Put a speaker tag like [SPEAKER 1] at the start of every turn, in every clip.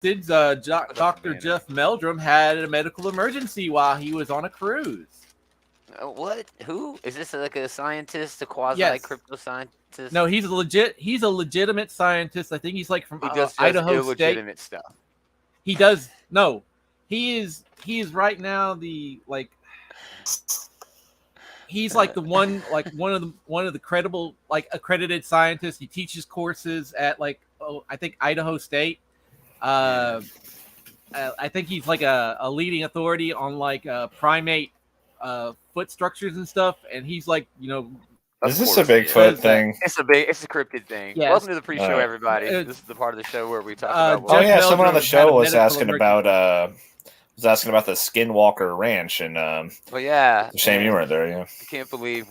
[SPEAKER 1] Dr. Jeff Meldrum had a medical emergency while he was on a cruise.
[SPEAKER 2] What? Who is this? Like a scientist, a quasi
[SPEAKER 1] Yes.
[SPEAKER 2] crypto scientist?
[SPEAKER 1] No, he's a legitimate scientist. I think he's like from
[SPEAKER 2] Who just
[SPEAKER 1] Idaho
[SPEAKER 2] illegitimate
[SPEAKER 1] State.
[SPEAKER 2] stuff.
[SPEAKER 1] He does no. He is right now the like. He's like the one of the credible like accredited scientists. He teaches courses at like I think Idaho State. I think he's like a leading authority on like primate foot structures and stuff, and he's like,
[SPEAKER 3] is this a Bigfoot thing?
[SPEAKER 2] It's a cryptid thing.
[SPEAKER 1] Yes.
[SPEAKER 2] Welcome to the pre-show, everybody. This is the part of the show where we talk about.
[SPEAKER 3] Oh yeah, someone on the show was asking about the Skinwalker Ranch, and
[SPEAKER 2] well, yeah,
[SPEAKER 3] it's a shame you weren't there. Yeah,
[SPEAKER 2] I can't believe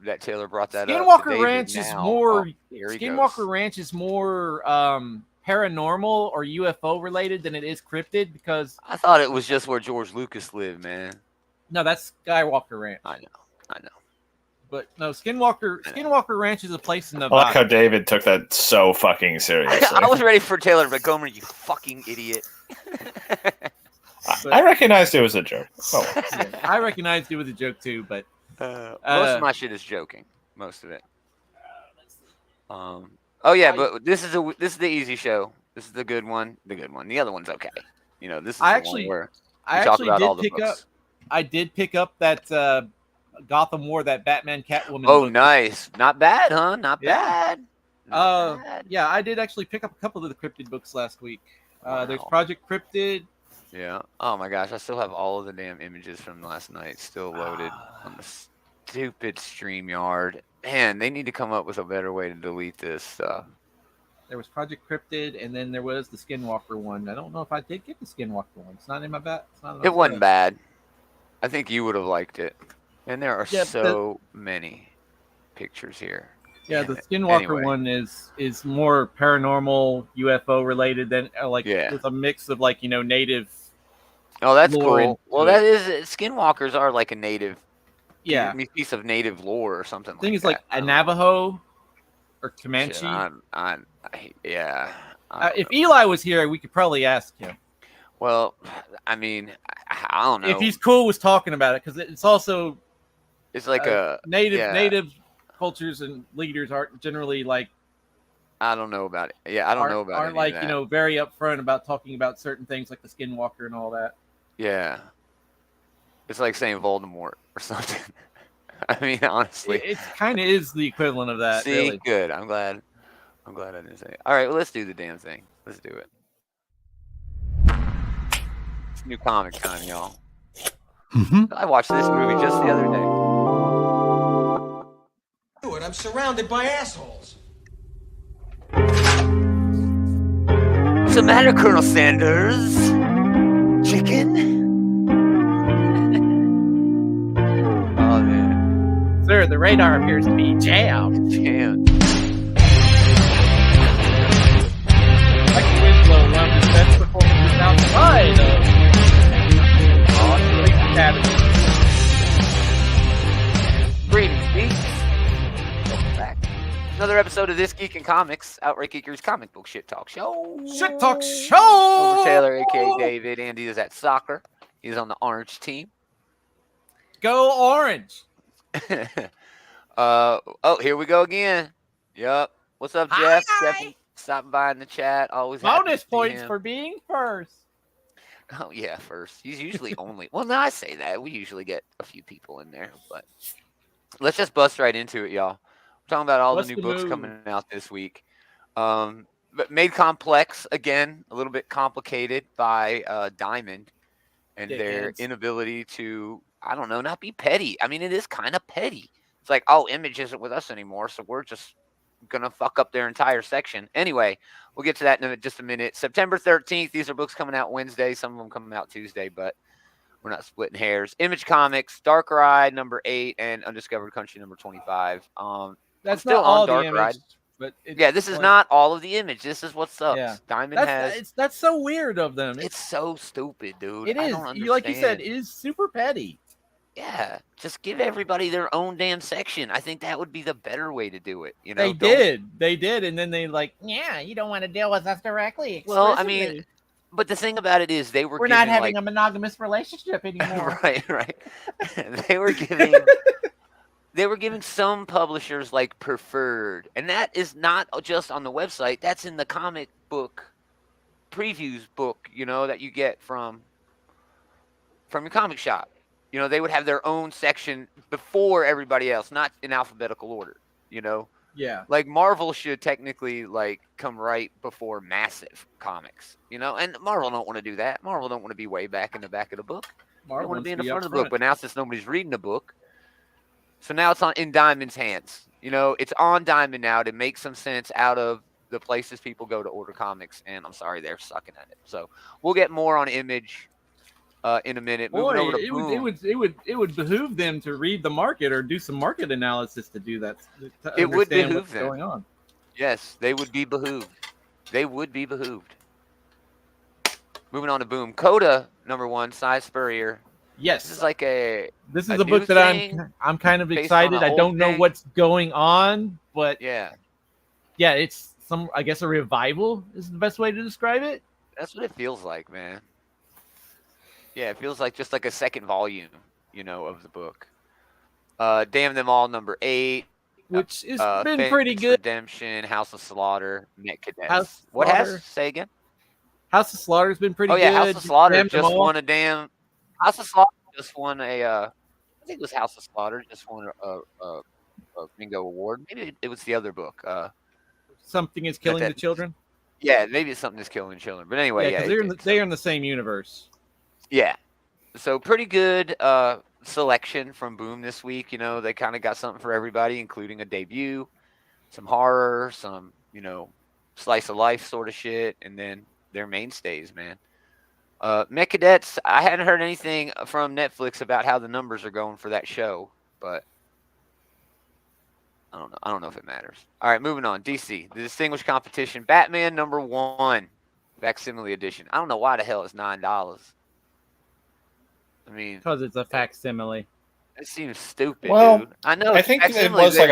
[SPEAKER 2] that Taylor brought that
[SPEAKER 1] Skinwalker
[SPEAKER 2] up.
[SPEAKER 1] Ranch is more. Skinwalker Ranch is more paranormal or UFO related than it is cryptid, because
[SPEAKER 2] I thought it was just where George Lucas lived, man.
[SPEAKER 1] No, that's Skywalker Ranch.
[SPEAKER 2] I know.
[SPEAKER 1] But no, Skinwalker Ranch is a place in Nevada.
[SPEAKER 3] I like how David took that so fucking seriously.
[SPEAKER 2] I was ready for Taylor, but Gomer, you fucking idiot.
[SPEAKER 3] I recognized it was a joke. Oh.
[SPEAKER 1] Yeah, I recognized it was a joke too, but
[SPEAKER 2] most of my shit is joking. Most of it. Oh yeah, but this is the easy show. This is the good one. The other one's okay. This is the one where we talk about all the books.
[SPEAKER 1] I did pick up that Gotham War, that Batman Catwoman.
[SPEAKER 2] Oh,
[SPEAKER 1] book.
[SPEAKER 2] Nice. Not bad, huh? Not bad.
[SPEAKER 1] Yeah, I did actually pick up a couple of the cryptid books last week. There's Project Cryptid.
[SPEAKER 2] Yeah. Oh my gosh, I still have all of the damn images from last night still loaded on the stupid StreamYard. Man, they need to come up with a better way to delete this stuff.
[SPEAKER 1] There was Project Cryptid, and then there was the Skinwalker one. I don't know if I did get the Skinwalker one. It's not in my bat.
[SPEAKER 2] It wasn't bad. I think you would have liked it. And there are so many pictures here.
[SPEAKER 1] Yeah, the Skinwalker one is more paranormal, UFO related than with a mix of native.
[SPEAKER 2] Oh, that's cool. Well, that is Skinwalkers are like a native.
[SPEAKER 1] Yeah,
[SPEAKER 2] piece of native lore or something.
[SPEAKER 1] I think it's like a Navajo or Comanche.
[SPEAKER 2] Yeah.
[SPEAKER 1] If Eli was here, we could probably ask him.
[SPEAKER 2] Well, I mean, I don't know
[SPEAKER 1] if he's cool with talking about it, because it's also
[SPEAKER 2] like a
[SPEAKER 1] native cultures and leaders aren't generally like.
[SPEAKER 2] I don't know about it. Yeah, I don't know about it.
[SPEAKER 1] Aren't like very upfront about talking about certain things like the Skinwalker and all that.
[SPEAKER 2] Yeah, it's like saying Voldemort or something. I mean, honestly,
[SPEAKER 1] it kind of is the equivalent of that.
[SPEAKER 2] See,
[SPEAKER 1] really.
[SPEAKER 2] Good. I'm glad I didn't say it. All right, well, let's do the damn thing. Let's do it. It's new comic time, y'all. I watched this movie just the other day.
[SPEAKER 4] I'm surrounded by assholes.
[SPEAKER 2] What's the matter, Colonel Sanders? Chicken? Oh, man.
[SPEAKER 1] Sir, the radar appears to be jammed. Like the Winslow, one of his best performances outside of Academy.
[SPEAKER 2] Greetings, geeks. Welcome back. Another episode of This Geek in Comics, Outright Geekers Comic Book Shit Talk Show.
[SPEAKER 1] Shit Talk Show!
[SPEAKER 2] Over Taylor, a.k.a. David. Andy is at soccer. He's on the orange team.
[SPEAKER 1] Go orange!
[SPEAKER 2] Oh, here we go again. Yup. What's up, Jeff? Stephanie, stopping by in the chat. Always
[SPEAKER 1] bonus points for being first.
[SPEAKER 2] Oh, yeah, first. He's usually only... Well, no, I say that. We usually get a few people in there, but let's just bust right into it, y'all. We're talking about all the new books coming out this week. But made complex, again, a little bit complicated by Diamond and their inability to, I don't know, not be petty. I mean, it is kind of petty. It's like, oh, Image isn't with us anymore, so we're just going to fuck up their entire section. Anyway, we'll get to that in just a minute. September 13th, these are books coming out Wednesday. Some of them coming out Tuesday, but we're not splitting hairs. Image Comics, Darker Ride, number 8, and Undiscovered Country, number 25.
[SPEAKER 1] That's
[SPEAKER 2] still
[SPEAKER 1] not all
[SPEAKER 2] on
[SPEAKER 1] the
[SPEAKER 2] Dark
[SPEAKER 1] Image,
[SPEAKER 2] Ride.
[SPEAKER 1] But
[SPEAKER 2] yeah, this is not all of the Image. This is what sucks.
[SPEAKER 1] Yeah.
[SPEAKER 2] Diamond
[SPEAKER 1] that's so weird of them.
[SPEAKER 2] It's so stupid, dude.
[SPEAKER 1] It is. Like you said, it is super petty.
[SPEAKER 2] Yeah, just give everybody their own damn section. I think that would be the better way to do it. You know,
[SPEAKER 1] They did, and then they like, yeah, you don't want to deal with us directly.
[SPEAKER 2] Well, I mean, but the thing about it is,
[SPEAKER 1] we're not having a monogamous relationship anymore.
[SPEAKER 2] right. They were giving some publishers like preferred, and that is not just on the website. That's in the comic book previews book, that you get from your comic shop. They would have their own section before everybody else, not in alphabetical order.
[SPEAKER 1] Yeah.
[SPEAKER 2] Like Marvel should technically like come right before Massive Comics. And Marvel don't want to do that. Marvel don't want to be way back in the back of the book. Marvel want to be in the front of the book. But now since nobody's reading the book, so now it's in Diamond's hands. It's on Diamond now to make some sense out of the places people go to order comics. And I'm sorry, they're sucking at it. So we'll get more on Image in a minute.
[SPEAKER 1] Boy, it would behoove them to read the market or do some market analysis to do that.
[SPEAKER 2] It would behoove
[SPEAKER 1] what's
[SPEAKER 2] them.
[SPEAKER 1] Going on.
[SPEAKER 2] Yes, they would be behooved. Moving on to Boom. Coda #1, Cy Spurrier.
[SPEAKER 1] Yes,
[SPEAKER 2] this is like a
[SPEAKER 1] book that I'm kind of excited. I don't know what's going on, but yeah, it's I guess a revival is the best way to describe it.
[SPEAKER 2] That's what it feels like, man. Yeah, it feels like just like a second volume, of the book. Damn Them All #8,
[SPEAKER 1] which has been pretty good.
[SPEAKER 2] Redemption, House of Slaughter, Met Cadets. What has? Say again.
[SPEAKER 1] House of Slaughter's been pretty good.
[SPEAKER 2] Oh yeah, House of Slaughter just won a damn. House of Slaughter just won a. I think it was House of Slaughter just won a Ringo Award. Maybe it was the other book.
[SPEAKER 1] Something is Killing the Children.
[SPEAKER 2] Yeah, maybe it's Something is Killing the Children. But anyway,
[SPEAKER 1] they're in the same universe.
[SPEAKER 2] Yeah, so pretty good selection from Boom this week. They kind of got something for everybody, including a debut, some horror, some slice of life sort of shit, and then their mainstays, man. Met Cadets, I hadn't heard anything from Netflix about how the numbers are going for that show, but I don't know if it matters. All right, moving on. DC, the Distinguished Competition, Batman #1, Facsimile Edition. I don't know why the hell it's $9. I mean,
[SPEAKER 1] because it's a facsimile.
[SPEAKER 2] It seems stupid.
[SPEAKER 3] Well,
[SPEAKER 2] dude. I know.
[SPEAKER 3] I think it was like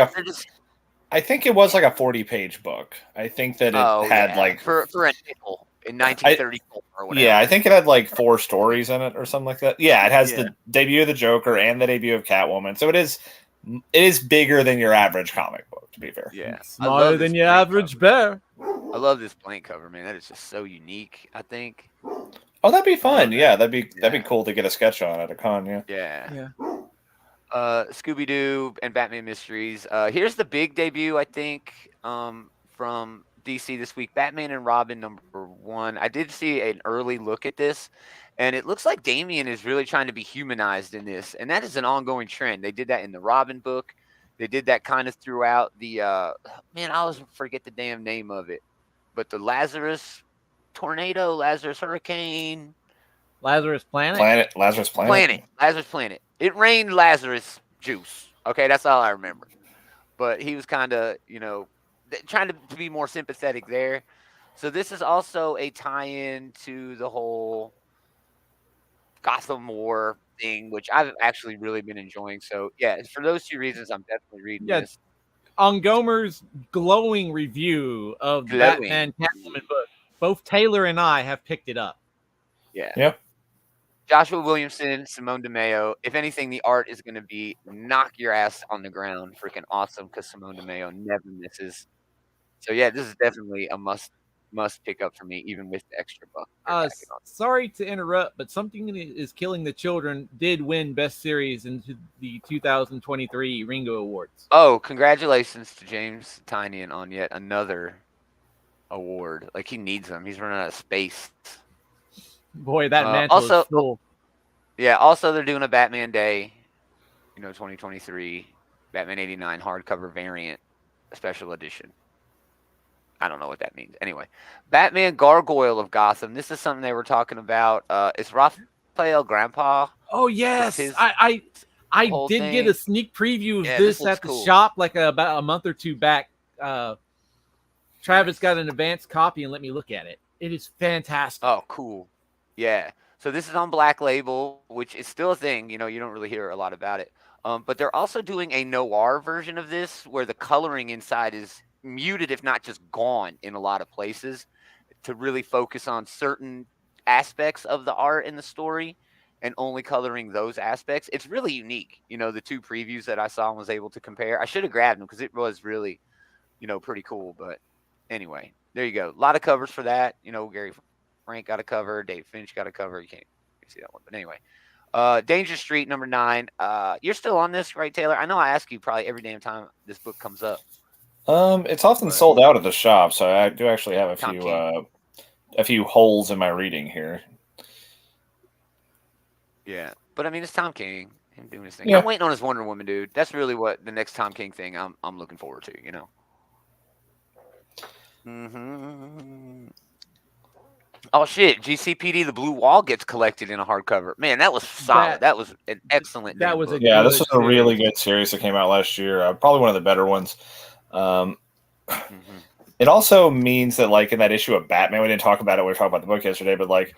[SPEAKER 3] I think it was like a 40-page book. I think that it had like
[SPEAKER 2] for a nickel in 1934 or whatever.
[SPEAKER 3] Yeah, I think it had like 4 stories in it or something like that. Yeah, it has the debut of the Joker and the debut of Catwoman. So it is bigger than your average comic book, to be fair.
[SPEAKER 2] Yeah,
[SPEAKER 1] smaller than your average bear.
[SPEAKER 2] I love this blank cover, man. That is just so unique. I think.
[SPEAKER 3] Oh, that'd be fun. Yeah, that'd be cool to get a sketch on at a con.
[SPEAKER 2] Yeah. Scooby Doo and Batman Mysteries. Here's the big debut, I think, from DC this week. Batman and Robin #1. I did see an early look at this, and it looks like Damian is really trying to be humanized in this, and that is an ongoing trend. They did that in the Robin book. They did that kind of throughout the man. I always forget the damn name of it, but the Lazarus tornado, Lazarus hurricane,
[SPEAKER 1] Lazarus Planet.
[SPEAKER 3] Lazarus Planet. It
[SPEAKER 2] rained Lazarus juice. Okay, that's all I remember. But he was kind of, trying to be more sympathetic there. So this is also a tie-in to the whole Gotham War thing, which I've actually really been enjoying. So yeah, for those 2 reasons, I'm definitely reading this.
[SPEAKER 1] On Gomer's glowing review of the Batman Catwoman book, both Taylor and I have picked it up.
[SPEAKER 2] Yeah.
[SPEAKER 3] Yep.
[SPEAKER 2] Joshua Williamson, Simone DeMeo. If anything, the art is going to be knock your ass on the ground. Freaking awesome, because Simone DeMeo never misses. So yeah, this is definitely a must pick up for me, even with the extra buck.
[SPEAKER 1] Sorry to interrupt, but Something is Killing the Children did win Best Series in the 2023 Ringo Awards.
[SPEAKER 2] Oh, congratulations to James Tynion on yet another award. Like, he needs them. He's running out of space.
[SPEAKER 1] Boy, that mantle is full.
[SPEAKER 2] Yeah, also they're doing a Batman Day, 2023, Batman 89 hardcover variant, special edition. I don't know what that means. Anyway, Batman Gargoyle of Gotham. This is something they were talking about. It's Raphael Grandpa.
[SPEAKER 1] Oh, yes. I did get a sneak preview of this at the shop like about a month or 2 back. Travis got an advanced copy and let me look at it. It is fantastic.
[SPEAKER 2] Oh, cool. Yeah. So this is on Black Label, which is still a thing. You don't really hear a lot about it. But they're also doing a noir version of this where the coloring inside is muted, if not just gone, in a lot of places to really focus on certain aspects of the art and the story and only coloring those aspects. It's really unique. The two previews that I saw and was able to compare. I should have grabbed them because it was really, pretty cool. But anyway, there you go. A lot of covers for that. Gary Frank got a cover. Dave Finch got a cover. You can't see that one. But anyway, Danger Street number 9. You're still on this, right, Taylor? I know I ask you probably every damn time this book comes up.
[SPEAKER 3] It's often sold out at the shop, so I do actually have a few holes in my reading here.
[SPEAKER 2] Yeah, but I mean, it's Tom King. Him doing his thing.
[SPEAKER 3] Yeah.
[SPEAKER 2] I'm waiting on his Wonder Woman, dude. That's really what the next Tom King thing I'm looking forward to. Mm-hmm. Oh shit! GCPD, the Blue Wall gets collected in a hardcover. Man, that was solid. That was an excellent.
[SPEAKER 1] That was
[SPEAKER 2] book.
[SPEAKER 3] This was a really good series that came out last year. Probably one of the better ones. It also means that, like, in that issue of Batman, we didn't talk about it. We were talking about the book yesterday, but like,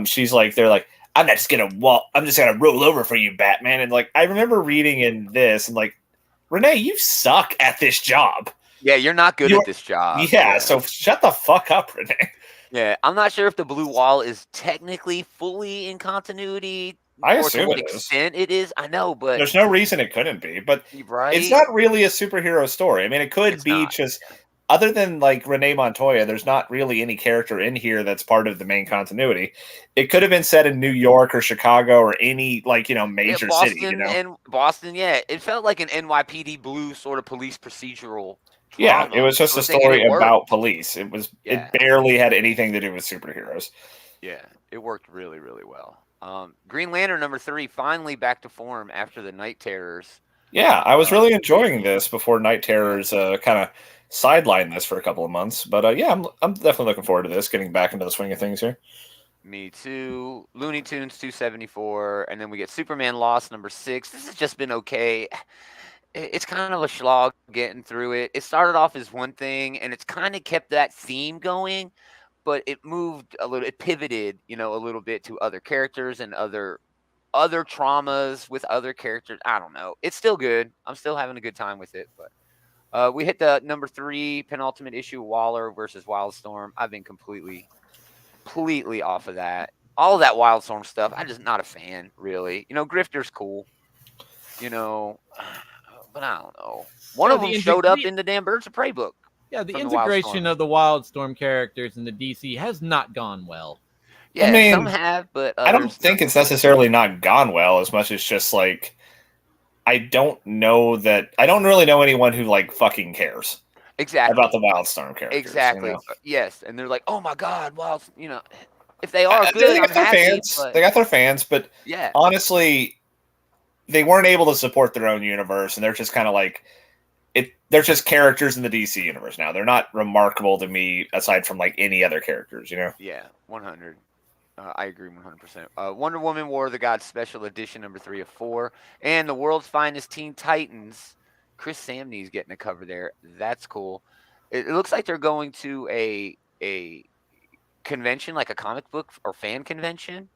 [SPEAKER 3] she's like, they're like, I'm just gonna roll over for you, Batman. And like, I remember reading in this and like, Renee, you suck at this job.
[SPEAKER 2] Yeah, you're not good at this job.
[SPEAKER 3] Yeah, so shut the fuck up, Renee.
[SPEAKER 2] Yeah, I'm not sure if the Blue Wall is technically fully in continuity.
[SPEAKER 3] I assume
[SPEAKER 2] to what
[SPEAKER 3] it is.
[SPEAKER 2] extent it is. I know, but
[SPEAKER 3] there's no reason it couldn't be. But
[SPEAKER 2] right?
[SPEAKER 3] It's not really a superhero story. I mean, it could be just. Other than like Renee Montoya, there's not really any character in here that's part of the main continuity. It could have been set in New York or Chicago or any major
[SPEAKER 2] Boston
[SPEAKER 3] city.
[SPEAKER 2] And Boston, yeah, it felt like an NYPD Blue sort of police procedural.
[SPEAKER 3] Yeah, it was just a story about police. It barely had anything to do with superheroes.
[SPEAKER 2] Yeah, it worked really, really well. Green Lantern number 3 finally back to form after the Night Terrors.
[SPEAKER 3] Yeah, I was really enjoying this before Night Terrors kind of sidelined this for a couple of months. But I'm definitely looking forward to this, getting back into the swing of things here.
[SPEAKER 2] Me too. Looney Tunes 274, and then we get Superman Lost number 6. This has just been okay. It's kind of a slog getting through it. It started off as one thing, and it's kind of kept that theme going, but it moved a little. It pivoted, a little bit to other characters and other traumas with other characters. I don't know. It's still good. I'm still having a good time with it, but. We hit the number 3 penultimate issue, Waller versus Wildstorm. I've been completely off of that. All of that Wildstorm stuff, I'm just not a fan, really. Grifter's cool, but I don't know. One of them showed up in the damn Birds of Prey book.
[SPEAKER 1] Yeah, the integration of the Wildstorm characters in the DC has not gone well.
[SPEAKER 2] Yeah, I mean, some have, but
[SPEAKER 3] I don't think it's necessarily not gone well as much as just like. I don't really know anyone who like fucking cares.
[SPEAKER 2] Exactly.
[SPEAKER 3] About the Wildstorm characters.
[SPEAKER 2] Exactly. Yes. And they're like, oh my God, if they are good, I'm happy.
[SPEAKER 3] Fans. They got their fans, but honestly, they weren't able to support their own universe, and they're just kind of like they're just characters in the DC universe now. They're not remarkable to me aside from like any other characters,
[SPEAKER 2] Yeah, 100. I agree 100%. Wonder Woman War of the Gods Special Edition number 3 of 4. And the World's Finest Teen Titans. Chris Samney's getting a cover there. That's cool. It looks like they're going to a convention, like a comic book or fan convention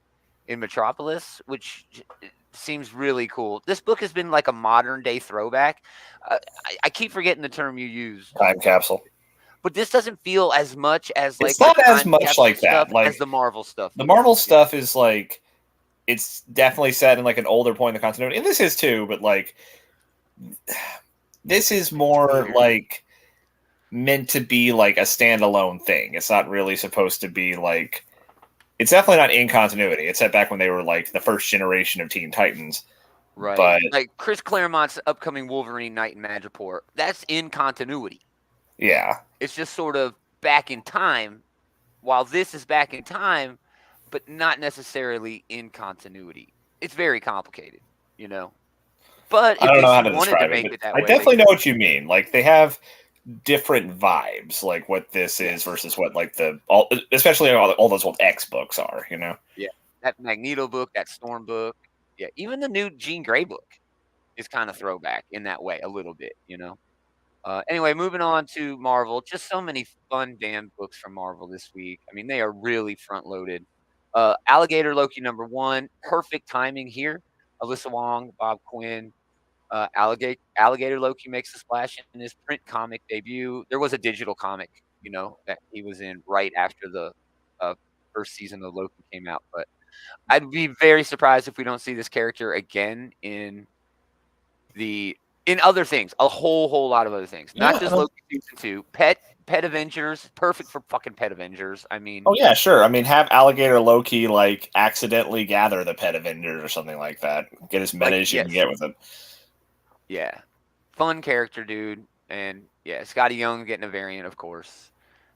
[SPEAKER 2] in Metropolis, which seems really cool. This book has been like a modern day throwback. I keep forgetting the term you use.
[SPEAKER 3] Time capsule.
[SPEAKER 2] But this doesn't feel as much as like
[SPEAKER 3] it's not as much like that, like
[SPEAKER 2] as the Marvel stuff.
[SPEAKER 3] The Marvel stuff is like it's definitely set in like an older point in the continuity, and this is too. But like this is more like meant to be like a standalone thing. It's not really supposed to be like. It's definitely not in continuity. It's set back when they were like the first generation of Teen Titans.
[SPEAKER 2] Right.
[SPEAKER 3] But
[SPEAKER 2] like Chris Claremont's upcoming Wolverine Night in Madripoor, that's in continuity.
[SPEAKER 3] Yeah.
[SPEAKER 2] It's just sort of back in time, while this is back in time, but not necessarily in continuity. It's very complicated, But
[SPEAKER 3] I don't know how to describe it. I definitely know what you mean. Like they have different vibes, like what this is versus what like especially all those old X books are,
[SPEAKER 2] Yeah, that Magneto book, that Storm book, yeah, even the new Jean Grey book is kind of throwback in that way a little bit, Anyway, moving on to Marvel. Just so many fun damn books from Marvel this week. I mean, they are really front loaded. Alligator Loki #1, perfect timing here. Alyssa Wong, Bob Quinn, Alligator Loki makes a splash in his print comic debut. There was a digital comic, that he was in right after the uh, first season of Loki came out. But I'd be very surprised if we don't see this character again in other things, a whole lot of other things, not just Loki season 2. Pet Avengers, perfect for fucking Pet Avengers. I mean,
[SPEAKER 3] oh yeah, sure. I mean, have Alligator Loki like accidentally gather the Pet Avengers or something like that. Get as meta as you can get with it.
[SPEAKER 2] Yeah, fun character, dude, and yeah, Scotty Young getting a variant, of course,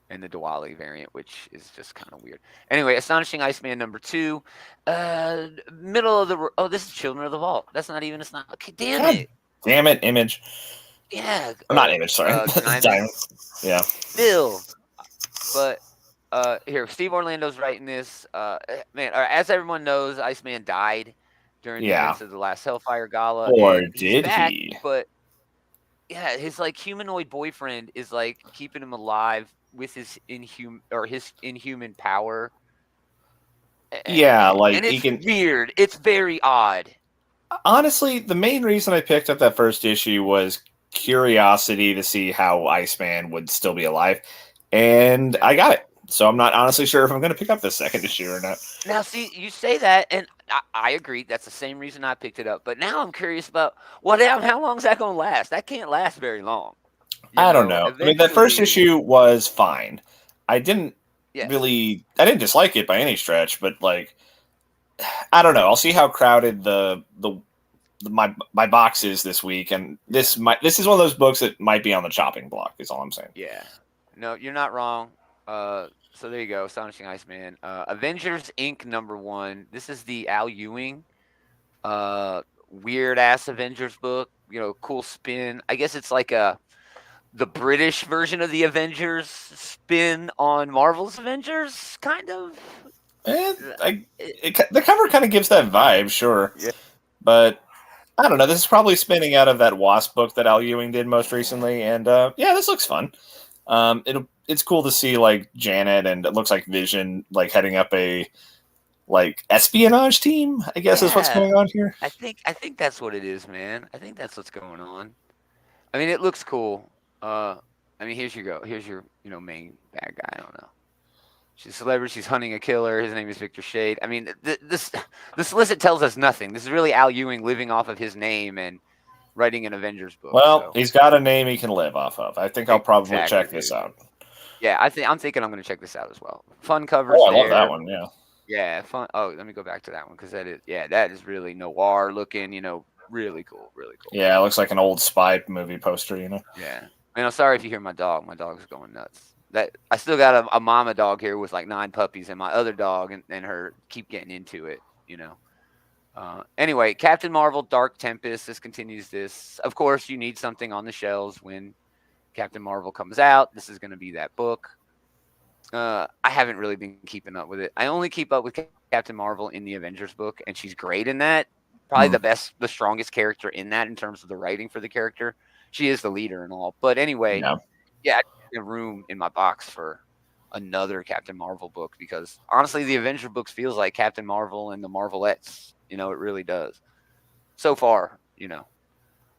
[SPEAKER 2] and the Diwali variant, which is just kind of weird. Anyway, Astonishing Iceman #2, middle of the. Oh, this is Children of the Vault. That's not even. It's not. Okay, damn it,
[SPEAKER 3] Image.
[SPEAKER 2] Yeah,
[SPEAKER 3] not Image. Sorry,
[SPEAKER 2] Diamond.
[SPEAKER 3] Yeah.
[SPEAKER 2] Still, but here, Steve Orlando's writing this. Man, as everyone knows, Iceman died during the events of the last Hellfire Gala.
[SPEAKER 3] Or did he?
[SPEAKER 2] But yeah, his like humanoid boyfriend is like keeping him alive with his inhuman power.
[SPEAKER 3] Yeah, like
[SPEAKER 2] and it's weird. It's very odd.
[SPEAKER 3] Honestly, the main reason I picked up that first issue was curiosity to see how Iceman would still be alive, and I got it. So I'm not honestly sure if I'm going to pick up the second issue or not.
[SPEAKER 2] Now, see, you say that, and I agree. That's the same reason I picked it up. But now I'm curious about how long is that going to last? That can't last very long.
[SPEAKER 3] I don't know. I mean, that first issue was fine. I didn't dislike it by any stretch, but like, I don't know. I'll see how crowded my box is this week, and this is one of those books that might be on the chopping block. Is all I'm saying.
[SPEAKER 2] Yeah. No, you're not wrong. So there you go, Astonishing Iceman. Avengers Inc. #1. This is the Al Ewing, weird ass Avengers book. Cool spin. I guess it's like the British version of the Avengers spin on Marvel's Avengers, kind of.
[SPEAKER 3] The cover kind of gives that vibe, sure.
[SPEAKER 2] Yeah.
[SPEAKER 3] But I don't know. This is probably spinning out of that Wasp book that Al Ewing did most recently, and this looks fun. It's cool to see like Janet and it looks like Vision like heading up a like espionage team, I guess is what's going on here.
[SPEAKER 2] I think that's what it is, man. I think that's what's going on. I mean, it looks cool. I mean, here's your main bad guy. I don't know. She's a celebrity. She's hunting a killer. His name is Victor Shade. I mean, the solicit tells us nothing. This is really Al Ewing living off of his name and writing an Avengers book.
[SPEAKER 3] Well, he's got a name he can live off of. I think I'll probably check this out.
[SPEAKER 2] Yeah, I'm thinking I'm going to check this out as well. Fun covers.
[SPEAKER 3] Oh, I love that one. Yeah.
[SPEAKER 2] Yeah, fun. Oh, let me go back to that one because that is really noir looking. Really cool, really cool.
[SPEAKER 3] Yeah, it looks like an old spy movie poster.
[SPEAKER 2] Yeah. And I'm sorry if you hear my dog. My dog's going nuts. I still got a mama dog here with like 9 puppies, and my other dog and her keep getting into it. Anyway, Captain Marvel, Dark Tempest. This continues this. Of course, you need something on the shelves when Captain Marvel comes out. This is going to be that book. I haven't really been keeping up with it. I only keep up with Captain Marvel in the Avengers book, and she's great in that. Probably the strongest character in that in terms of the writing for the character. She is the leader and all. But anyway, I have a room in my box for another Captain Marvel book because honestly, the Avengers books feels like Captain Marvel and the Marvelettes. It really does. So far,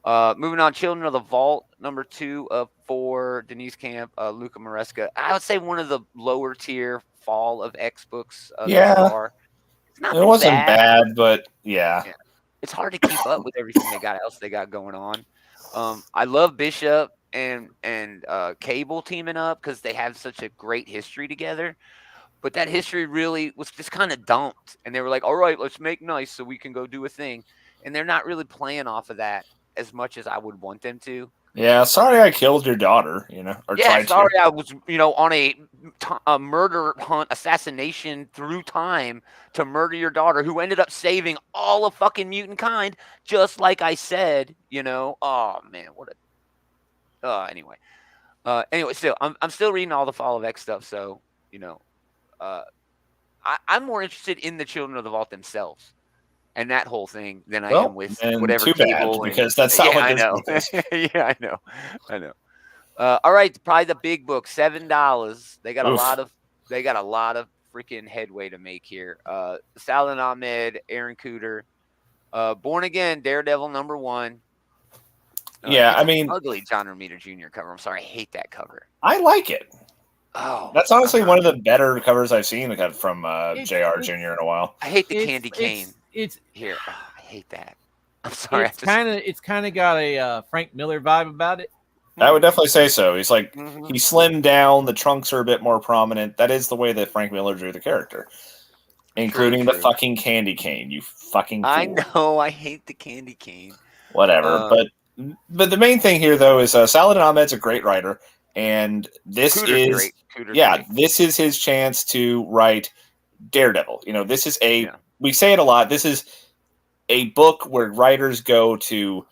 [SPEAKER 2] Moving on, Children of the Vault, #2 of 4, Denise Camp, Luca Maresca. I would say one of the lower tier Fall of X books.
[SPEAKER 3] Yeah.
[SPEAKER 2] So far.
[SPEAKER 3] It wasn't bad, but yeah.
[SPEAKER 2] It's hard to keep up with everything they got going on. I love Bishop and Cable teaming up because they have such a great history together. But that history really was just kind of dumped. And they were like, all right, let's make nice so we can go do a thing. And they're not really playing off of that as much as I would want them to.
[SPEAKER 3] Yeah, sorry I killed your daughter,
[SPEAKER 2] sorry I was, on a murder hunt, assassination through time to murder your daughter, who ended up saving all of fucking mutant kind, just like I said, Oh, man, what a... anyway, still, I'm still reading all the Fall of X stuff, so, I'm more interested in the Children of the Vault themselves and that whole thing than I am with whatever
[SPEAKER 3] too
[SPEAKER 2] Cable.
[SPEAKER 3] Bad, because that's not what this
[SPEAKER 2] is. Yeah, I know. All right, probably the big book, $7. They got a lot of freaking headway to make here. Saladin Ahmed, Aaron Cooter, Born Again, Daredevil #1.
[SPEAKER 3] Yeah,
[SPEAKER 2] it's
[SPEAKER 3] I
[SPEAKER 2] an
[SPEAKER 3] mean,
[SPEAKER 2] ugly John Romita Jr. cover. I'm sorry, I hate that cover.
[SPEAKER 3] I like it.
[SPEAKER 2] Oh,
[SPEAKER 3] that's honestly one of the better covers I've seen from JR Jr. in a while.
[SPEAKER 2] I hate the candy cane.
[SPEAKER 1] It's
[SPEAKER 2] here. Oh, I hate that. I'm sorry.
[SPEAKER 1] It's kind of got a Frank Miller vibe about it.
[SPEAKER 3] I would definitely say so. He's like he slimmed down. The trunks are a bit more prominent. That is the way that Frank Miller drew the character, including the fucking candy cane. You fucking fool.
[SPEAKER 2] I know. I hate the candy cane.
[SPEAKER 3] Whatever, but the main thing here though is Saladin Ahmed's a great writer, and this is this is his chance to write Daredevil. You know, this is we say it a lot. This is a book where writers go to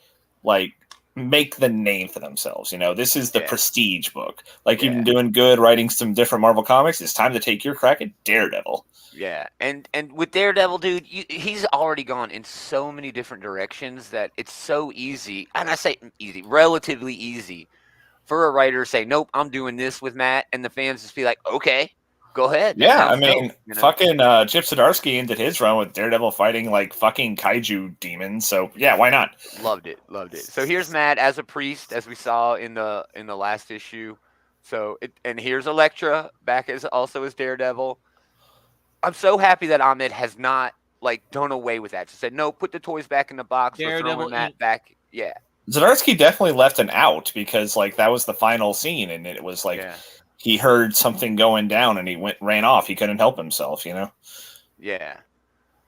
[SPEAKER 3] like make the name for themselves. You know, this is the prestige book. Like you've been doing good writing some different Marvel comics. It's time to take your crack at Daredevil.
[SPEAKER 2] Yeah, and with Daredevil, dude, he's already gone in so many different directions that it's so easy, and I say easy, relatively easy, for a writer to say, nope, I'm doing this with Matt, and the fans just be like, okay, go ahead.
[SPEAKER 3] Yeah, I mean, fucking Chip Zdarsky ended his run with Daredevil fighting like fucking kaiju demons, so yeah, why not?
[SPEAKER 2] Loved it. So here's Matt as a priest, as we saw in the last issue. So and here's Elektra back as Daredevil. I'm so happy that Ahmed has not like done away with that. Just said, no, put the toys back in the box. We're throwing Matt back. Yeah.
[SPEAKER 3] Zdarsky definitely left an out because like that was the final scene, and it was like he heard something going down and he ran off. He couldn't help himself, you know?
[SPEAKER 2] Yeah.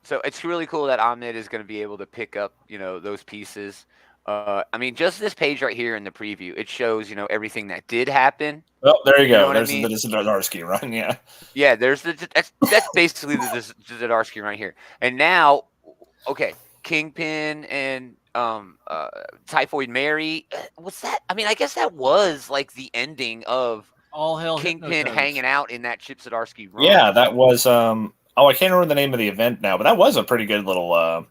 [SPEAKER 2] So it's really cool that Ahmed is going to be able to pick up, you know, those pieces. I mean, just this page right here in the preview, it shows, you know, everything that did happen.
[SPEAKER 3] Oh, there you go.
[SPEAKER 2] Know
[SPEAKER 3] There's
[SPEAKER 2] I mean?
[SPEAKER 3] the Zdarsky run, yeah.
[SPEAKER 2] Yeah, there's that's basically the Zdarsky right here. And now, okay, Kingpin and Typhoid Mary. What's that? I mean, I guess that was like the ending of
[SPEAKER 1] All Hell
[SPEAKER 2] Kingpin hanging out in that Chip Zdarsky run.
[SPEAKER 3] Yeah, that was I can't remember the name of the event now, but that was a pretty good little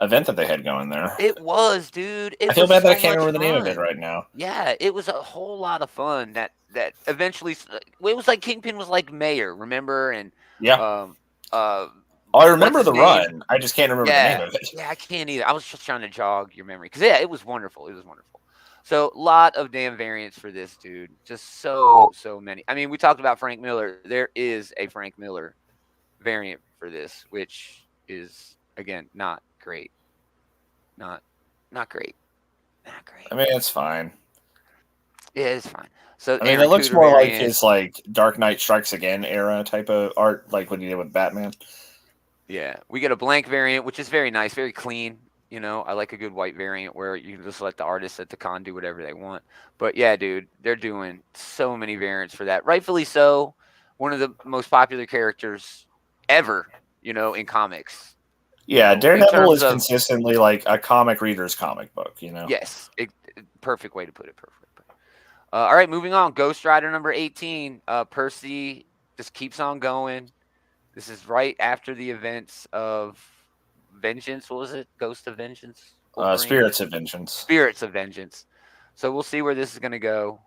[SPEAKER 3] event that they had going there.
[SPEAKER 2] It was, dude.
[SPEAKER 3] I feel bad that I can't remember the name of it right now.
[SPEAKER 2] Yeah, it was a whole lot of fun. That eventually, it was like Kingpin was like mayor, remember? And
[SPEAKER 3] I remember the run. I just can't remember the name of it.
[SPEAKER 2] Yeah, I can't either. I was just trying to jog your memory because it was wonderful. It was wonderful. So, lot of damn variants for this, dude. Just so many. I mean, we talked about Frank Miller. There is a Frank Miller variant for this, which is again not great. Not great. Not great.
[SPEAKER 3] I mean, it's fine.
[SPEAKER 2] Yeah, it's fine. So
[SPEAKER 3] I mean, it looks more like his like Dark Knight Strikes Again era type of art, like what he did with Batman.
[SPEAKER 2] Yeah, we get a blank variant, which is very nice, very clean. You know, I like a good white variant where you can just let the artist at the con do whatever they want. But yeah, dude, they're doing so many variants for that. Rightfully so. One of the most popular characters ever, you know, in comics.
[SPEAKER 3] Yeah, Daredevil is consistently like a comic reader's comic book, you know?
[SPEAKER 2] Yes, perfect way to put it. Perfect. All right, moving on. Ghost Rider #18. Percy just keeps on going. This is right after the events of Vengeance. What was it? Ghost of Vengeance?
[SPEAKER 3] Spirits of Vengeance.
[SPEAKER 2] Spirits of Vengeance. So we'll see where this is going to go.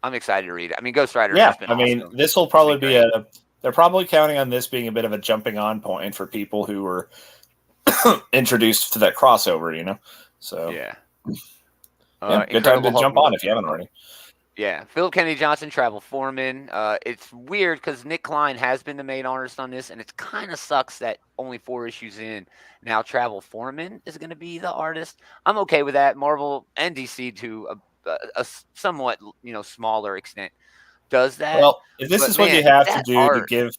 [SPEAKER 2] I'm excited to read it. I mean, Ghost Rider.
[SPEAKER 3] Yeah, I mean, this will probably be they're probably counting on this being a bit of a jumping on point for people who were introduced to that crossover, you know? So,
[SPEAKER 2] yeah.
[SPEAKER 3] Good time to jump on if you haven't already.
[SPEAKER 2] Yeah, Philip Kennedy Johnson, travel foreman. It's weird because Nick Klein has been the main artist on this, and it kind of sucks that only 4 issues in, now travel foreman is going to be the artist. I'm okay with that. Marvel and DC to a somewhat, you know, smaller extent does that.
[SPEAKER 3] Well, if this is what you have to do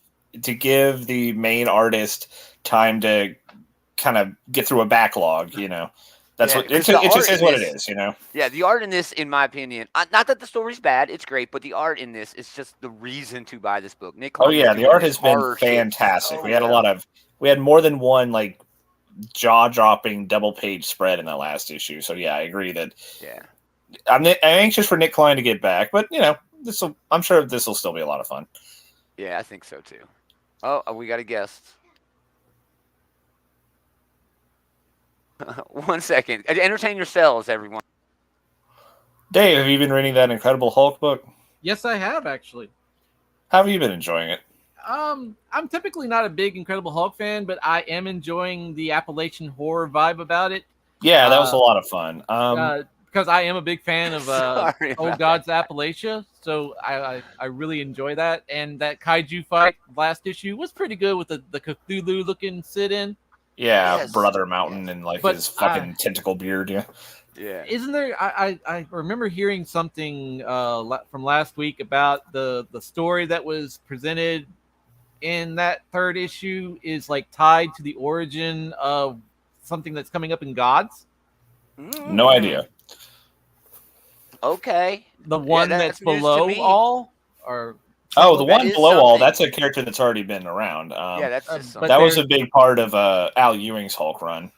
[SPEAKER 3] to give the main artist time to kind of get through a backlog, you know. That's what it just is what it is, you know?
[SPEAKER 2] Yeah, the art in this, in my opinion, not that the story's bad, it's great, but the art in this is just the reason to buy this book. Nick Klein
[SPEAKER 3] the art has been fantastic. We had more than one like jaw-dropping double-page spread in that last issue. So yeah, I agree that.
[SPEAKER 2] Yeah,
[SPEAKER 3] I'm anxious for Nick Klein to get back, but you know, I'm sure this will still be a lot of fun.
[SPEAKER 2] Yeah, I think so too. Oh, we got a guest. 1 second. Entertain yourselves, everyone.
[SPEAKER 3] Dave, have you been reading that Incredible Hulk book?
[SPEAKER 1] Yes, I have actually.
[SPEAKER 3] How have you been enjoying it?
[SPEAKER 1] I'm typically not a big Incredible Hulk fan, but I am enjoying the Appalachian horror vibe about it.
[SPEAKER 3] Yeah, that was a lot of fun.
[SPEAKER 1] Because I am a big fan of
[SPEAKER 2] Sorry
[SPEAKER 1] Old
[SPEAKER 2] about
[SPEAKER 1] Gods Appalachia, so I really enjoy that. And that kaiju fight last issue was pretty good with the Cthulhu looking sit-in.
[SPEAKER 3] Yeah,
[SPEAKER 2] Yes.
[SPEAKER 3] Brother Mountain and like
[SPEAKER 1] But,
[SPEAKER 3] his fucking tentacle beard. Yeah.
[SPEAKER 2] Yeah.
[SPEAKER 1] Isn't there? I remember hearing something from last week about the story that was presented in that third issue is like tied to the origin of something that's coming up in Gods.
[SPEAKER 3] No idea.
[SPEAKER 2] Okay.
[SPEAKER 1] The one that's
[SPEAKER 2] news to
[SPEAKER 1] below
[SPEAKER 2] me.
[SPEAKER 1] all, or
[SPEAKER 3] Oh, the one
[SPEAKER 2] is
[SPEAKER 3] below all,
[SPEAKER 2] something.
[SPEAKER 3] that's a character that's already been around.
[SPEAKER 2] Yeah, that's just
[SPEAKER 1] but
[SPEAKER 3] that was
[SPEAKER 1] they're-
[SPEAKER 3] a big part of Al Ewing's Hulk run.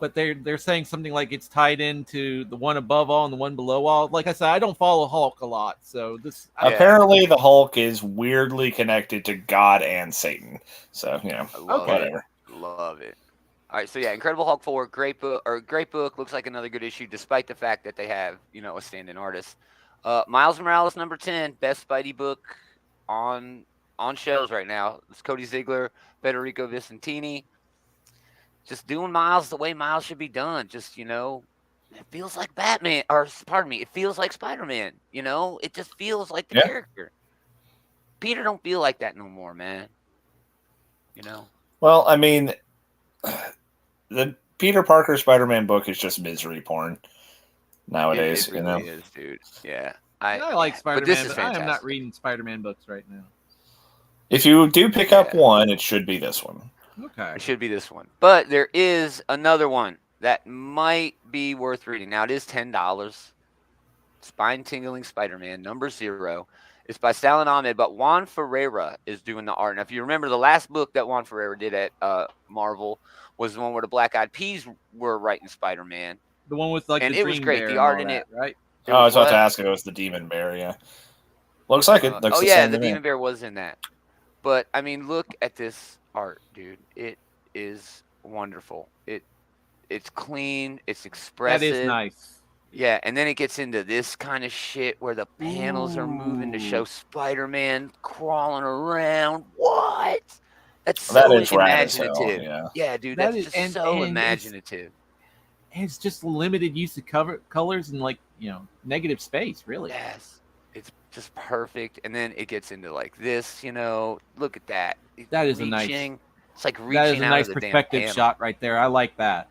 [SPEAKER 1] but they're saying something like it's tied into the one above all and the one below all. Like I said, I don't follow Hulk a lot, so this
[SPEAKER 3] Apparently the Hulk is weirdly connected to God and Satan. So, you know, whatever.
[SPEAKER 2] Love it. All right, so yeah, Incredible Hulk 4, great book. Looks like another good issue, despite the fact that they have, a stand-in artist. Miles Morales number 10, best Spidey book on shelves right now. It's Cody Ziegler, Federico Vicentini. Just doing Miles the way Miles should be done. Just, it feels like Batman, or pardon me, it feels like Spider-Man. It just feels like the character. Peter don't feel like that no more, man.
[SPEAKER 3] Well, I mean, the Peter Parker Spider-Man book is just misery porn nowadays.
[SPEAKER 2] It really is, dude. Yeah.
[SPEAKER 1] I like Spider-Man,
[SPEAKER 2] but this is
[SPEAKER 1] I am not
[SPEAKER 2] fantastic.
[SPEAKER 1] reading Spider-Man books right now.
[SPEAKER 3] If you do pick up one, it should be this one.
[SPEAKER 1] Okay.
[SPEAKER 2] It should be this one. But there is another one that might be worth reading. Now, it is $10. Spine-tingling Spider-Man, number 0. It's by Stalin Ahmed, but Juan Ferreira is doing the art. Now, if you remember, the last book that Juan Ferreira did at Marvel was the one where the Black Eyed Peas were writing Spider-Man.
[SPEAKER 1] The one with like
[SPEAKER 2] and
[SPEAKER 1] the
[SPEAKER 2] it was
[SPEAKER 1] Dream
[SPEAKER 2] great.
[SPEAKER 1] Bear
[SPEAKER 2] The
[SPEAKER 1] and
[SPEAKER 2] art
[SPEAKER 1] all
[SPEAKER 2] in
[SPEAKER 1] that,
[SPEAKER 2] it,
[SPEAKER 1] right?
[SPEAKER 3] I was about to ask if it was the Demon Bear, yeah. Looks like it. Looks
[SPEAKER 2] oh,
[SPEAKER 3] the
[SPEAKER 2] yeah,
[SPEAKER 3] same
[SPEAKER 2] the
[SPEAKER 3] to me.
[SPEAKER 2] Demon Bear was in that. But, I mean, look at this art, dude. It is wonderful. It's clean. It's expressive.
[SPEAKER 1] That is nice.
[SPEAKER 2] Yeah, and then it gets into this kind of shit where the panels are moving to show Spider-Man crawling around. What? That's so
[SPEAKER 3] That is rad as
[SPEAKER 2] imaginative.
[SPEAKER 3] hell, yeah.
[SPEAKER 2] Dude,
[SPEAKER 1] That
[SPEAKER 2] that's
[SPEAKER 1] is-
[SPEAKER 2] just so
[SPEAKER 1] and
[SPEAKER 2] imaginative.
[SPEAKER 1] It's just limited use of colors and like negative space, really.
[SPEAKER 2] Yes, it's just perfect. And then it gets into like this. Look at that.
[SPEAKER 1] That is a nice.
[SPEAKER 2] It's like reaching
[SPEAKER 1] That is a
[SPEAKER 2] out
[SPEAKER 1] nice
[SPEAKER 2] of the
[SPEAKER 1] perspective
[SPEAKER 2] damn
[SPEAKER 1] shot right there. I like that.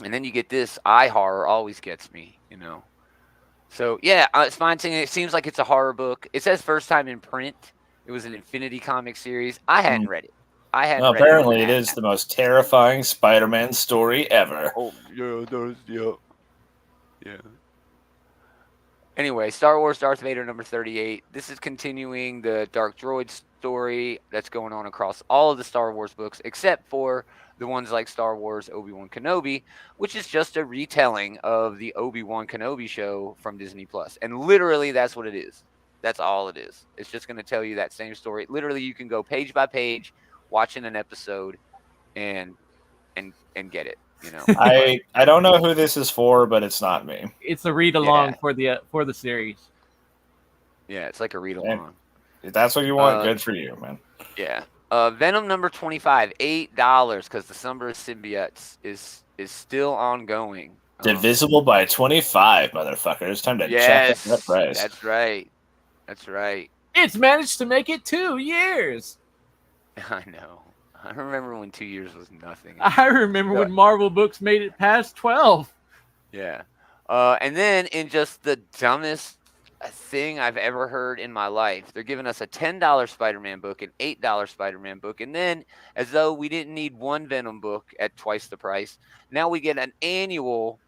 [SPEAKER 2] And then you get this eye horror always gets me, So yeah, it's fine. It seems like it's a horror book. It says first time in print. It was an Infinity Comics series. I hadn't read it.
[SPEAKER 3] Apparently, it is the most terrifying Spider-Man story ever.
[SPEAKER 2] Oh yeah, yeah. Anyway, Star Wars Darth Vader number 38. This is continuing the Dark Droid story that's going on across all of the Star Wars books, except for the ones like Star Wars Obi-Wan Kenobi, which is just a retelling of the Obi-Wan Kenobi show from Disney Plus. And literally, that's what it is. That's all it is. It's just going to tell you that same story. Literally, you can go page by page, watching an episode, and get it.
[SPEAKER 3] I don't know who this is for, but it's not me.
[SPEAKER 1] It's a read along for the series.
[SPEAKER 2] Yeah, it's like a read along.
[SPEAKER 3] If that's what you want, good for you, man.
[SPEAKER 2] Yeah. Venom number 25, $8, because the Summer of Symbiotes is still ongoing.
[SPEAKER 3] Divisible by 25, motherfuckers. Time to check that price.
[SPEAKER 2] That's right. That's right.
[SPEAKER 1] It's managed to make it 2 years.
[SPEAKER 2] I know. I remember when 2 years was nothing.
[SPEAKER 1] I remember when Marvel books made it past 12.
[SPEAKER 2] Yeah. And then in just the dumbest thing I've ever heard in my life, they're giving us a $10 Spider-Man book, an $8 Spider-Man book, and then as though we didn't need one Venom book at twice the price, now we get an annual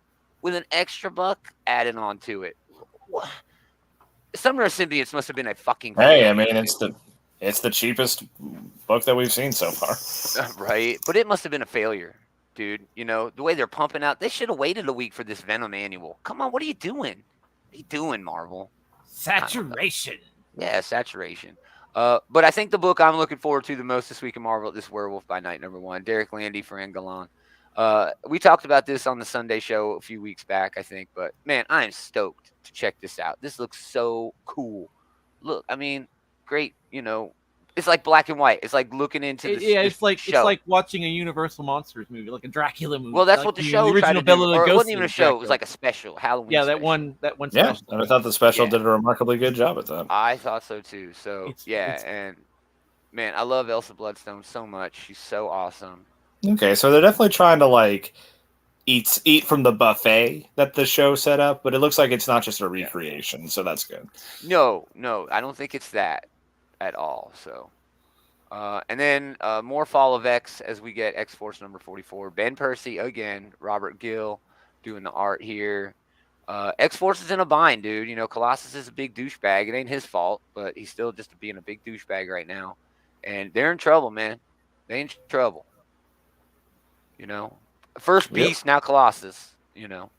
[SPEAKER 2] with an extra buck added on to it. What? Summer of Symbiotes must have been a fucking...
[SPEAKER 3] Hey, I mean, it's the cheapest book that we've seen so far.
[SPEAKER 2] Right? But it must have been a failure, dude. The way they're pumping out, they should have waited a week for this Venom annual. Come on, what are you doing? What are you doing, Marvel?
[SPEAKER 1] Saturation.
[SPEAKER 2] Yeah, saturation. But I think the book I'm looking forward to the most this week in Marvel is Werewolf by Night #1. Derek Landy, Fran Galan. We talked about this on the Sunday show a few weeks back, I think. But, man, I am stoked to check this out. This looks so cool. Look, I mean, great, It's like black and white. It's like looking into the
[SPEAKER 1] it's like
[SPEAKER 2] show.
[SPEAKER 1] it's like watching a Universal Monsters movie, like a Dracula movie.
[SPEAKER 2] Well, that's
[SPEAKER 1] like
[SPEAKER 2] what the show tried to do. Or it wasn't even a show. It was like a special Halloween.
[SPEAKER 1] Yeah,
[SPEAKER 2] special.
[SPEAKER 1] that one
[SPEAKER 3] Yeah,
[SPEAKER 1] special.
[SPEAKER 3] and I thought the special did a remarkably good job at that.
[SPEAKER 2] I thought so too. So and man, I love Elsa Bloodstone so much. She's so awesome.
[SPEAKER 3] Okay, so they're definitely trying to like eat from the buffet that the show set up, but it looks like it's not just a recreation, so that's good.
[SPEAKER 2] No, I don't think it's that at all. So, and then more Fall of X as we get X-Force number 44. Ben Percy again, Robert Gill doing the art here. X-Force is in a bind, dude. You know, Colossus is a big douchebag. It ain't his fault, but he's still just being a big douchebag right now. And they're in trouble, man. They in trouble. You know, first Beast, now Colossus. You know,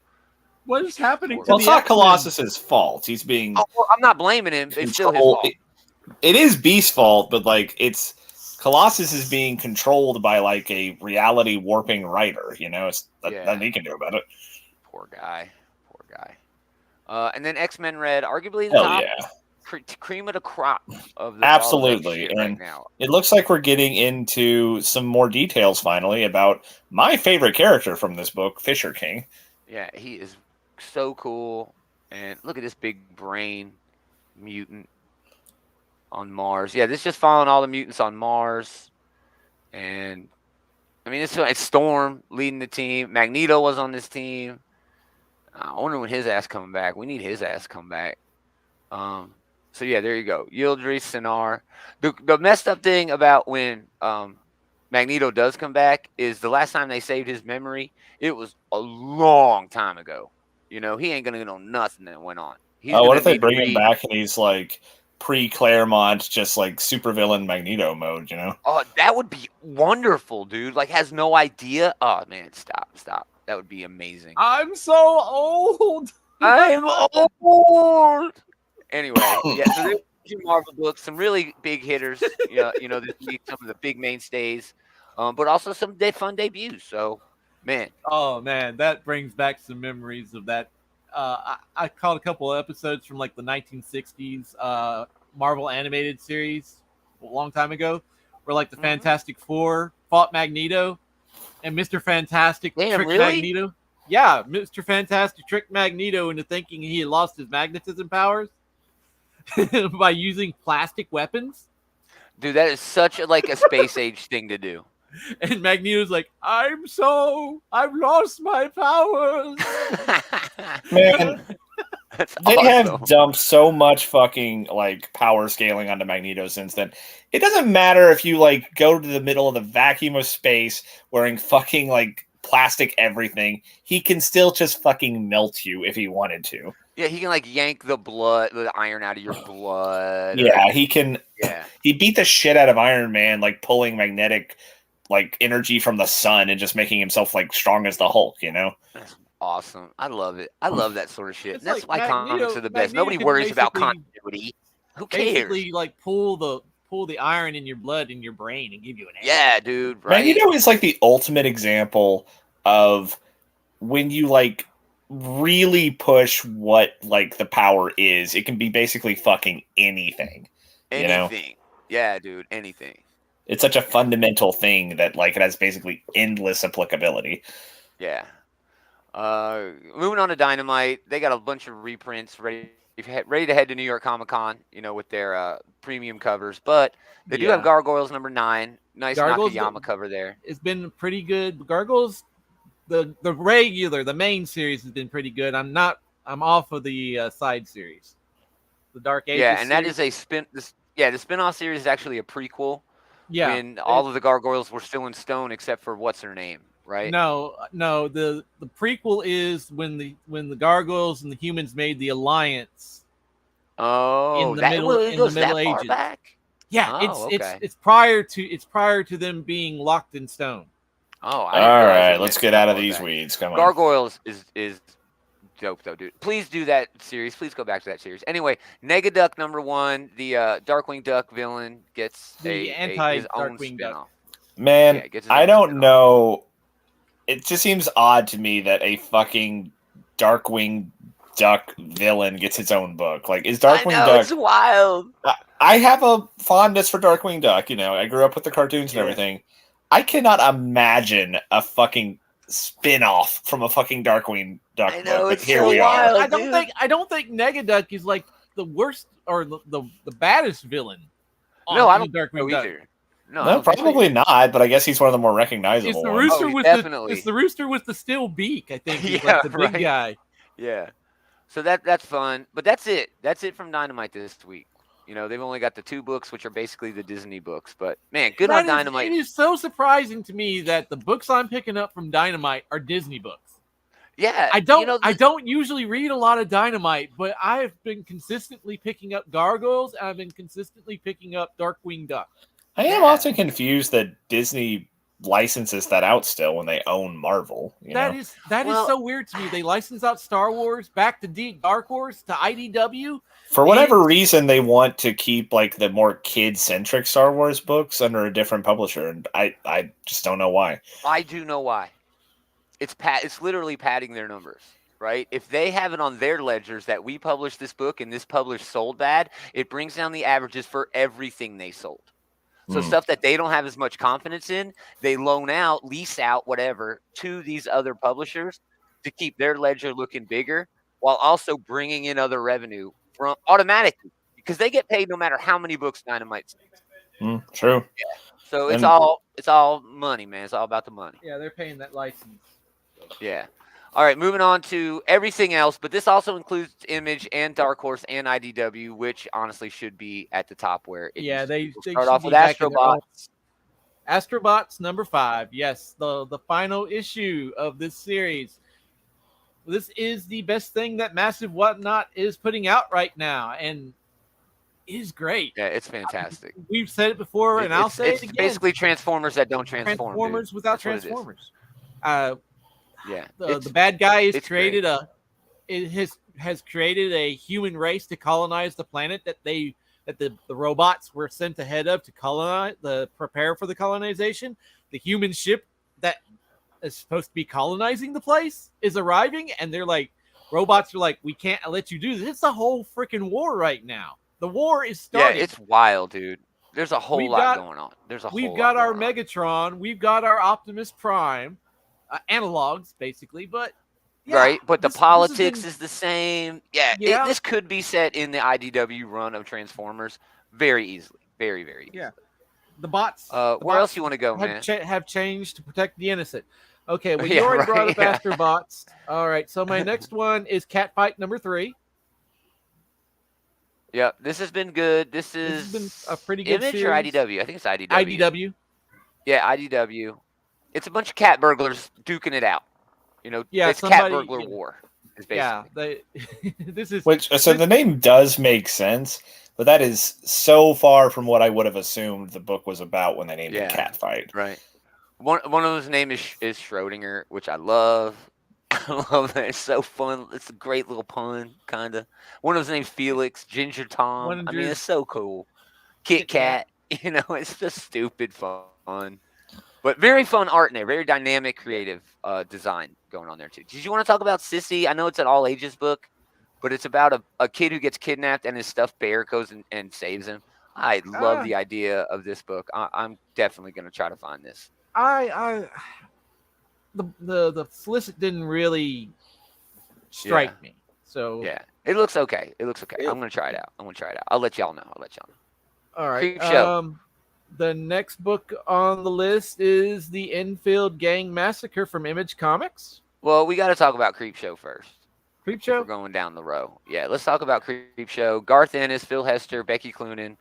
[SPEAKER 1] what is happening?
[SPEAKER 3] Well, it's not Colossus's fault. He's being.
[SPEAKER 2] Oh, well, I'm not blaming him. It's still his fault.
[SPEAKER 3] It is Beast's fault, but like it's Colossus is being controlled by like a reality warping writer. You know, it's nothing he can do about it.
[SPEAKER 2] Poor guy. And then X-Men Red, arguably the top cream of the crop of the
[SPEAKER 3] absolutely. And
[SPEAKER 2] right now.
[SPEAKER 3] It looks like we're getting into some more details finally about my favorite character from this book, Fisher King.
[SPEAKER 2] Yeah, he is so cool. And look at this big brain mutant on Mars. Yeah, this is just following all the mutants on Mars. And I mean, it's Storm leading the team. Magneto was on this team. I wonder when his ass coming back. We need his ass to come back. So yeah, there you go. Yildri, Sinar. The messed up thing about when Magneto does come back is the last time they saved his memory, it was a long time ago. You know, he ain't gonna know nothing that went on.
[SPEAKER 3] What if they bring him back and he's like pre-Claremont, just like supervillain Magneto mode, you know?
[SPEAKER 2] Oh, that would be wonderful, dude. Like, has no idea. Oh man, stop. That would be amazing.
[SPEAKER 1] I'm so old.
[SPEAKER 2] I'm old. Anyway, yeah, so there's two Marvel books, some really big hitters, you know, this week, some of the big mainstays, but also some fun debuts. So, man.
[SPEAKER 1] Oh, man, that brings back some memories of that. I caught a couple of episodes from, like, the 1960s Marvel animated series a long time ago, where, like, the Fantastic Four fought Magneto, and Mr. Fantastic tricked Magneto. Yeah, Mr. Fantastic tricked Magneto into thinking he had lost his magnetism powers by using plastic weapons.
[SPEAKER 2] Dude, that is such a space age thing to do.
[SPEAKER 1] And Magneto's like, I've lost my powers.
[SPEAKER 3] Man, they have dumped so much fucking like power scaling onto Magneto since then. It doesn't matter if you like go to the middle of the vacuum of space wearing fucking like plastic everything. He can still just fucking melt you if he wanted to.
[SPEAKER 2] Yeah, he can like yank the iron out of your blood.
[SPEAKER 3] Yeah, he can.
[SPEAKER 2] Yeah,
[SPEAKER 3] he beat the shit out of Iron Man, like pulling magnetic like energy from the sun and just making himself like strong as the Hulk. You know,
[SPEAKER 2] that's awesome. I love it. I love that sort of shit.
[SPEAKER 1] It's
[SPEAKER 2] that's
[SPEAKER 1] like
[SPEAKER 2] why comics are the best.
[SPEAKER 1] Magneto
[SPEAKER 2] Nobody worries about continuity. Who cares?
[SPEAKER 1] Basically, like pull the iron in your blood in your brain and give you an answer.
[SPEAKER 2] Yeah, dude. Right.
[SPEAKER 3] Magneto is like the ultimate example of when you like really push what like the power is. It can be basically fucking anything.
[SPEAKER 2] Anything.
[SPEAKER 3] You know?
[SPEAKER 2] Yeah, dude. Anything.
[SPEAKER 3] It's such a fundamental thing that like it has basically endless applicability.
[SPEAKER 2] Yeah. Moving on to Dynamite, they got a bunch of reprints ready to head to New York Comic Con, you know, with their premium covers. But they do have Gargoyles #9. Nice Nakayama cover there.
[SPEAKER 1] It's been pretty good. Gargoyles, the main series has been pretty good. I'm off of the side series, the Dark Ages.
[SPEAKER 2] Yeah, and that is a spin. The spinoff series is actually a prequel.
[SPEAKER 1] Yeah,
[SPEAKER 2] when all of the Gargoyles were still in stone, except for what's her name, right?
[SPEAKER 1] No. The prequel is when the Gargoyles and the humans made the alliance.
[SPEAKER 2] Oh,
[SPEAKER 1] in the Middle Ages.
[SPEAKER 2] Back?
[SPEAKER 1] Yeah, it's prior to them being locked in stone.
[SPEAKER 2] Oh,
[SPEAKER 3] all right. Let's get out of these weeds. Come on.
[SPEAKER 2] Gargoyles is dope though, dude. Please do that series. Please go back to that series. Anyway, Negaduck #1, the Darkwing Duck villain gets
[SPEAKER 1] the
[SPEAKER 2] his own
[SPEAKER 1] Darkwing
[SPEAKER 2] spinoff.
[SPEAKER 1] Duck.
[SPEAKER 3] Man, I don't know. It just seems odd to me that a fucking Darkwing Duck villain gets its own book. Like, is Darkwing Duck?
[SPEAKER 2] It's wild.
[SPEAKER 3] I have a fondness for Darkwing Duck. You know, I grew up with the cartoons and everything. I cannot imagine a fucking spin-off from a fucking Darkwing Duck
[SPEAKER 2] I know,
[SPEAKER 3] book, but
[SPEAKER 2] it's
[SPEAKER 3] here
[SPEAKER 2] so
[SPEAKER 3] we are.
[SPEAKER 2] wild.
[SPEAKER 1] I don't think Negaduck is like the worst or the baddest villain.
[SPEAKER 2] No, I don't
[SPEAKER 1] Darkwing
[SPEAKER 2] know
[SPEAKER 1] Duck.
[SPEAKER 2] either. No, I
[SPEAKER 3] No,
[SPEAKER 2] don't think
[SPEAKER 3] probably not, but I guess he's one of the more recognizable
[SPEAKER 1] It's the
[SPEAKER 3] ones.
[SPEAKER 1] rooster
[SPEAKER 2] Oh,
[SPEAKER 1] with
[SPEAKER 2] definitely.
[SPEAKER 1] it's the rooster with the steel beak. I think is
[SPEAKER 2] Yeah,
[SPEAKER 1] like the big
[SPEAKER 2] right.
[SPEAKER 1] guy.
[SPEAKER 2] Yeah. So that's fun. But that's it. That's it from Dynamite this week. You know, they've only got the 2 books, which are basically the Disney books. But man, good on Dynamite.
[SPEAKER 1] It is so surprising to me that the books I'm picking up from Dynamite are Disney books.
[SPEAKER 2] Yeah,
[SPEAKER 1] I don't usually read a lot of Dynamite, but I've been consistently picking up Gargoyles and I've been consistently picking up Darkwing Duck.
[SPEAKER 3] I am often confused that Disney licenses that out still when they own Marvel.
[SPEAKER 1] That is so weird to me. They license out Star Wars back to Dark Horse to IDW.
[SPEAKER 3] For whatever reason, they want to keep like the more kid-centric Star Wars books under a different publisher, and I just don't know why.
[SPEAKER 2] I do know why. It's literally padding their numbers, right? If they have it on their ledgers that we published this book and this published sold bad, it brings down the averages for everything they sold. So stuff that they don't have as much confidence in, they loan out, lease out, whatever, to these other publishers to keep their ledger looking bigger while also bringing in other revenue from automatically because they get paid no matter how many books Dynamite sells.
[SPEAKER 3] True.
[SPEAKER 2] Yeah. So it's all money, man. It's all about the money.
[SPEAKER 1] Yeah, they're paying that license.
[SPEAKER 2] Yeah. All right, moving on to everything else, but this also includes Image and Dark Horse and IDW, which honestly should be at the top where it
[SPEAKER 1] they
[SPEAKER 2] start off with Astrobots.
[SPEAKER 1] Astrobots number 5. Yes, the final issue of this series. This is the best thing that Massive Whatnot is putting out right now, and it is great.
[SPEAKER 2] Yeah, it's fantastic.
[SPEAKER 1] We've said it before, and I'll say it again.
[SPEAKER 2] It's basically Transformers that don't transform.
[SPEAKER 1] Transformers without Transformers.
[SPEAKER 2] Yeah,
[SPEAKER 1] the bad guy has created has created a human race to colonize the planet that the robots were sent ahead of to prepare for the colonization. The human ship that is supposed to be colonizing the place is arriving, and they're like, robots are like, we can't let you do this. It's a whole freaking war right now. The war is starting.
[SPEAKER 2] Yeah, it's wild, dude. There's a whole lot going on.
[SPEAKER 1] We've got our Megatron. We've got our Optimus Prime. Analogs, basically, but
[SPEAKER 2] right. But the politics is the same. Yeah, this could be set in the IDW run of Transformers very easily, very easily.
[SPEAKER 1] Yeah, the bots.
[SPEAKER 2] Where else you want to go, man?
[SPEAKER 1] Have changed to protect the innocent. Okay, well, you already brought up Astrobots. All right, so my next one is Catfight number 3.
[SPEAKER 2] Yep, this has been good. This has
[SPEAKER 1] been a pretty good
[SPEAKER 2] Image
[SPEAKER 1] series.
[SPEAKER 2] Or IDW? I think it's IDW.
[SPEAKER 1] IDW.
[SPEAKER 2] Yeah, IDW. It's a bunch of cat burglars duking it out. You know, it's cat burglar war.
[SPEAKER 1] Yeah, this is
[SPEAKER 3] the name does make sense, but that is so far from what I would have assumed the book was about when they named it Catfight.
[SPEAKER 2] Right. One of those names is Schrodinger, which I love. I love that. It's so fun. It's a great little pun, kind of. One of those names Felix, Ginger Tom. I mean, it's so cool. Kit Kat. You know, it's just stupid fun. But very fun art in there. Very dynamic, creative design going on there, too. Did you want to talk about Sissy? I know it's an all-ages book, but it's about a kid who gets kidnapped and his stuffed bear goes and saves him. I love the idea of this book. I'm definitely going to try to find this.
[SPEAKER 1] The solicit didn't really strike me. So
[SPEAKER 2] yeah, it looks okay. I'm going to try it out. I'll let y'all know.
[SPEAKER 1] All right.
[SPEAKER 2] Creep Show.
[SPEAKER 1] The next book on the list is the Enfield Gang Massacre from Image Comics.
[SPEAKER 2] Well, we got to talk about Creep Show first.
[SPEAKER 1] Creep Show?
[SPEAKER 2] We're going down the row. Yeah, let's talk about Creep Show. Garth Ennis, Phil Hester, Becky Cloonan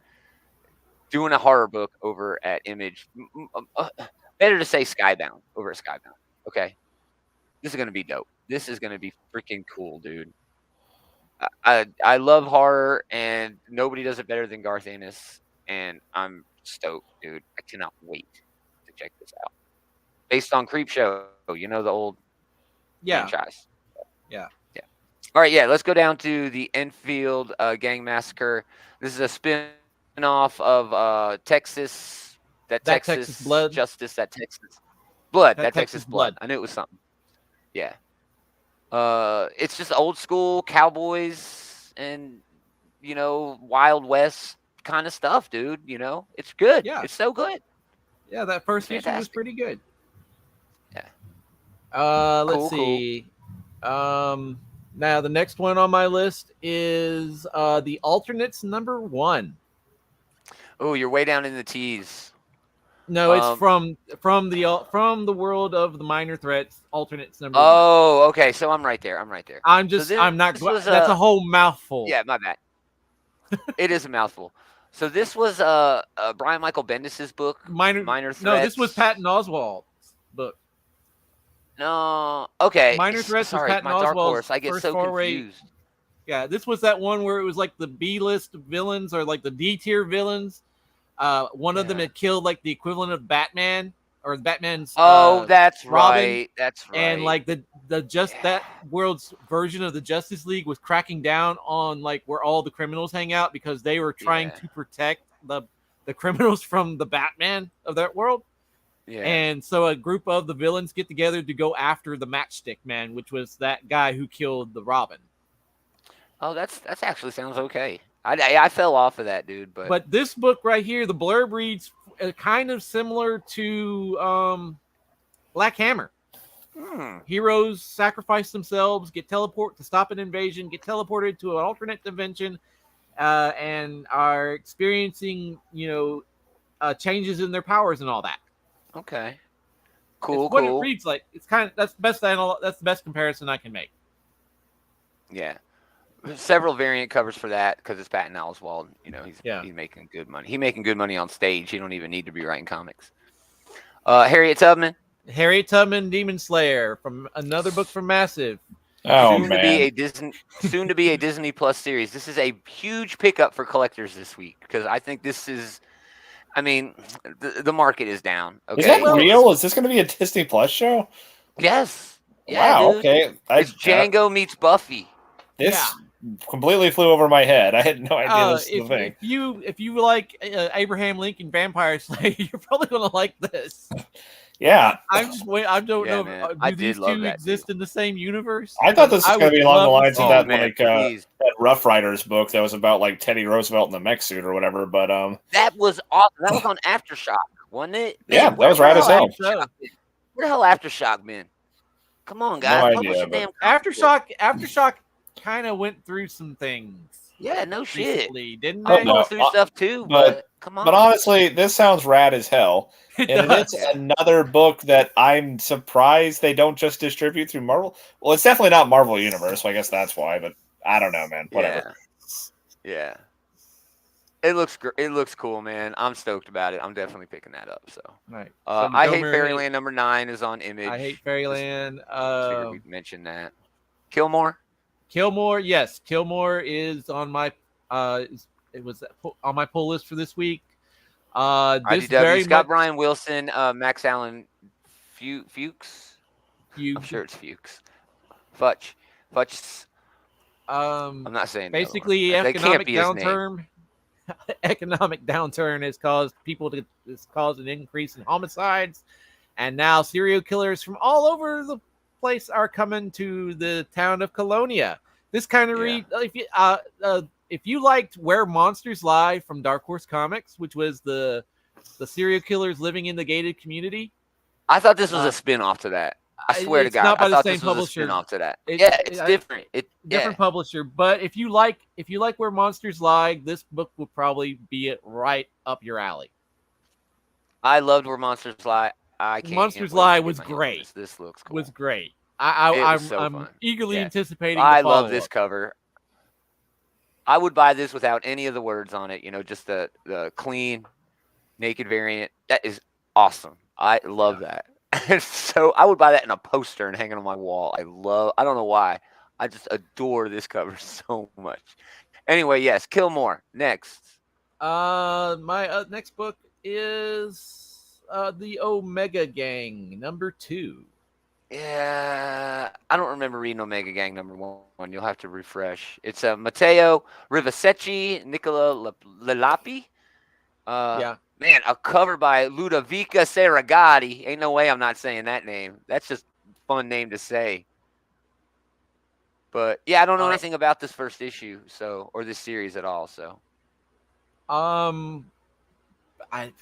[SPEAKER 2] doing a horror book over at Image. Better to say Skybound over at Skybound. Okay. This is going to be dope. This is going to be freaking cool, dude. I love horror, and nobody does it better than Garth Ennis, and I'm stoked, dude. I cannot wait to check this out. Based on Creep Show, you know, the old franchise.
[SPEAKER 1] Yeah.
[SPEAKER 2] All right, let's go down to the Enfield Gang Massacre. This is a spin-off of Texas
[SPEAKER 1] Blood.
[SPEAKER 2] Justice, that Texas Blood. That Texas Blood. I knew it was something. Yeah. It's just old school cowboys and, you know, Wild West kind of stuff, dude. It's good.
[SPEAKER 1] Yeah.
[SPEAKER 2] It's so good.
[SPEAKER 1] Yeah, that first issue was
[SPEAKER 2] Fantastic.
[SPEAKER 1] pretty good.
[SPEAKER 2] Yeah.
[SPEAKER 1] Let's
[SPEAKER 2] Cool.
[SPEAKER 1] see. Now the next one on my list is the Alternates #1.
[SPEAKER 2] Oh, you're way down in the T's.
[SPEAKER 1] No, it's from the world of the Minor Threats Alternates #1.
[SPEAKER 2] Oh, okay. So I'm right there.
[SPEAKER 1] I'm not.
[SPEAKER 2] Was,
[SPEAKER 1] that's a whole mouthful.
[SPEAKER 2] Yeah, my bad. It is a mouthful. So this was Brian Michael Bendis's book, Minor Threats.
[SPEAKER 1] No, this was Patton Oswalt's book.
[SPEAKER 2] No, okay.
[SPEAKER 1] Minor Threats was Patton
[SPEAKER 2] my Dark
[SPEAKER 1] Oswalt's
[SPEAKER 2] Horse. I get
[SPEAKER 1] first
[SPEAKER 2] so
[SPEAKER 1] foray.
[SPEAKER 2] confused.
[SPEAKER 1] Yeah, this was that one where it was like the B-list villains or like the D-tier villains. One of them had killed like the equivalent of Batman or Batman's.
[SPEAKER 2] That's
[SPEAKER 1] Robin,
[SPEAKER 2] right. That's right.
[SPEAKER 1] And like that world's version of the Justice League was cracking down on like where all the criminals hang out because they were trying to protect the criminals from the Batman of that world.
[SPEAKER 2] Yeah.
[SPEAKER 1] And so a group of the villains get together to go after the Matchstick Man, which was that guy who killed the Robin.
[SPEAKER 2] Oh, that's actually sounds okay. I fell off of that, dude.
[SPEAKER 1] But this book right here, the blurb reads kind of similar to Black Hammer. Heroes sacrifice themselves, get teleported to stop an invasion, get teleported to an alternate dimension, and are experiencing, changes in their powers and all that.
[SPEAKER 2] Okay. Cool.
[SPEAKER 1] What it reads like. It's kind of that's the best comparison I can make.
[SPEAKER 2] Yeah. Several variant covers for that because it's Patton Oswalt. He's making good money. He's making good money on stage. He don't even need to be writing comics. Harriet Tubman, Demon
[SPEAKER 1] Slayer, from another book from Massive.
[SPEAKER 3] Oh,
[SPEAKER 2] soon to be a Disney Plus series. This is a huge pickup for collectors this week because I think this is. I mean, the market is down. Okay?
[SPEAKER 3] Is that real? Is this going to be a Disney Plus show?
[SPEAKER 2] Yes. Yeah,
[SPEAKER 3] wow.
[SPEAKER 2] Dude.
[SPEAKER 3] Okay.
[SPEAKER 2] It's Django meets Buffy.
[SPEAKER 3] This completely flew over my head. I had no idea this was the thing.
[SPEAKER 1] If you like Abraham Lincoln Vampire Slayer, you're probably going to like this.
[SPEAKER 3] Yeah.
[SPEAKER 1] I'm just wait. I don't know.
[SPEAKER 2] Man.
[SPEAKER 1] Do these two exist in the same universe?
[SPEAKER 3] I thought this was going to be along the lines of that
[SPEAKER 2] that
[SPEAKER 3] Rough Riders book that was about like Teddy Roosevelt in the mech suit or whatever. But
[SPEAKER 2] that was awesome. That was on Aftershock, wasn't it?
[SPEAKER 3] Yeah, that was right as hell.
[SPEAKER 2] Where the hell Aftershock been? Come on, guys.
[SPEAKER 3] No idea,
[SPEAKER 1] Aftershock kind of went through some things.
[SPEAKER 2] Yeah, no shit.
[SPEAKER 1] Didn't
[SPEAKER 2] they?
[SPEAKER 1] they?
[SPEAKER 2] Go through stuff too, but come on.
[SPEAKER 3] But honestly, this sounds rad as hell. It's another book that I'm surprised they don't just distribute through Marvel. Well, it's definitely not Marvel Universe, so I guess that's why. But I don't know, man. Whatever.
[SPEAKER 2] Yeah. It looks cool, man. I'm stoked about it. I'm definitely picking that up. So,
[SPEAKER 1] right.
[SPEAKER 2] I Hate Fairyland #9 is on Image.
[SPEAKER 1] I Hate Fairyland.
[SPEAKER 2] Figured we'd mention that. Kilmore,
[SPEAKER 1] yes. Kilmore is on my it was on my pull list for this week.
[SPEAKER 2] IDW, Scott Bryan Wilson, Max Allen Fuchs. I'm sure it's Fuchs. Futch. I'm not saying
[SPEAKER 1] basically economic downturn. Economic downturn has caused an increase in homicides, and now serial killers from all over the place are coming to the town of Colonia. This kind of if you liked Where Monsters Lie from Dark Horse Comics, which was the serial killers living in the gated community,
[SPEAKER 2] I thought this was a spin-off to that. I swear to God, I thought this was a spin-off to that. It's different. Different
[SPEAKER 1] publisher, but if you like Where Monsters Lie, this book will probably be right up your alley.
[SPEAKER 2] I loved Where Monsters Lie.
[SPEAKER 1] Monsters Lie was great.
[SPEAKER 2] This looks cool.
[SPEAKER 1] Was great. I'm eagerly anticipating. I
[SPEAKER 2] love this cover. I would buy this without any of the words on it. Just the clean, naked variant. That is awesome. I love that. So I would buy that in a poster and hang it on my wall. I don't know why. I just adore this cover so much. Anyway, yes, Kilmore. Next.
[SPEAKER 1] My next book is The Omega Gang #2.
[SPEAKER 2] Yeah, I don't remember reading Omega Gang #1. You'll have to refresh. It's Matteo Rivasecchi, Nicola Lelapi. Man, a cover by Ludovica Serragati. Ain't no way I'm not saying that name. That's just a fun name to say. But yeah, I don't know anything about this first issue, or this series at all. So
[SPEAKER 1] I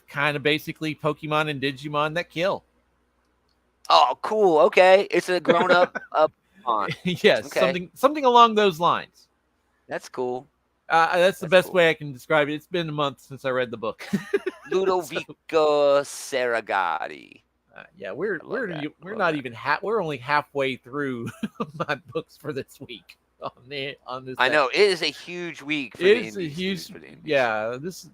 [SPEAKER 1] kind of basically Pokemon and Digimon that kill.
[SPEAKER 2] Oh, cool. Okay, it's a grown up on.
[SPEAKER 1] Yes,
[SPEAKER 2] Okay.
[SPEAKER 1] something along those lines.
[SPEAKER 2] That's cool.
[SPEAKER 1] That's the
[SPEAKER 2] That's
[SPEAKER 1] best
[SPEAKER 2] cool.
[SPEAKER 1] way I can describe it. It's been a month since I read the book.
[SPEAKER 2] Ludovico Serragati.
[SPEAKER 1] Yeah, we're
[SPEAKER 2] love
[SPEAKER 1] not
[SPEAKER 2] that.
[SPEAKER 1] even we're only halfway through my books for this week on this.
[SPEAKER 2] I know it is a huge week for
[SPEAKER 1] It
[SPEAKER 2] the
[SPEAKER 1] is a
[SPEAKER 2] indies.
[SPEAKER 1] huge.
[SPEAKER 2] For the indies.
[SPEAKER 1] Yeah, this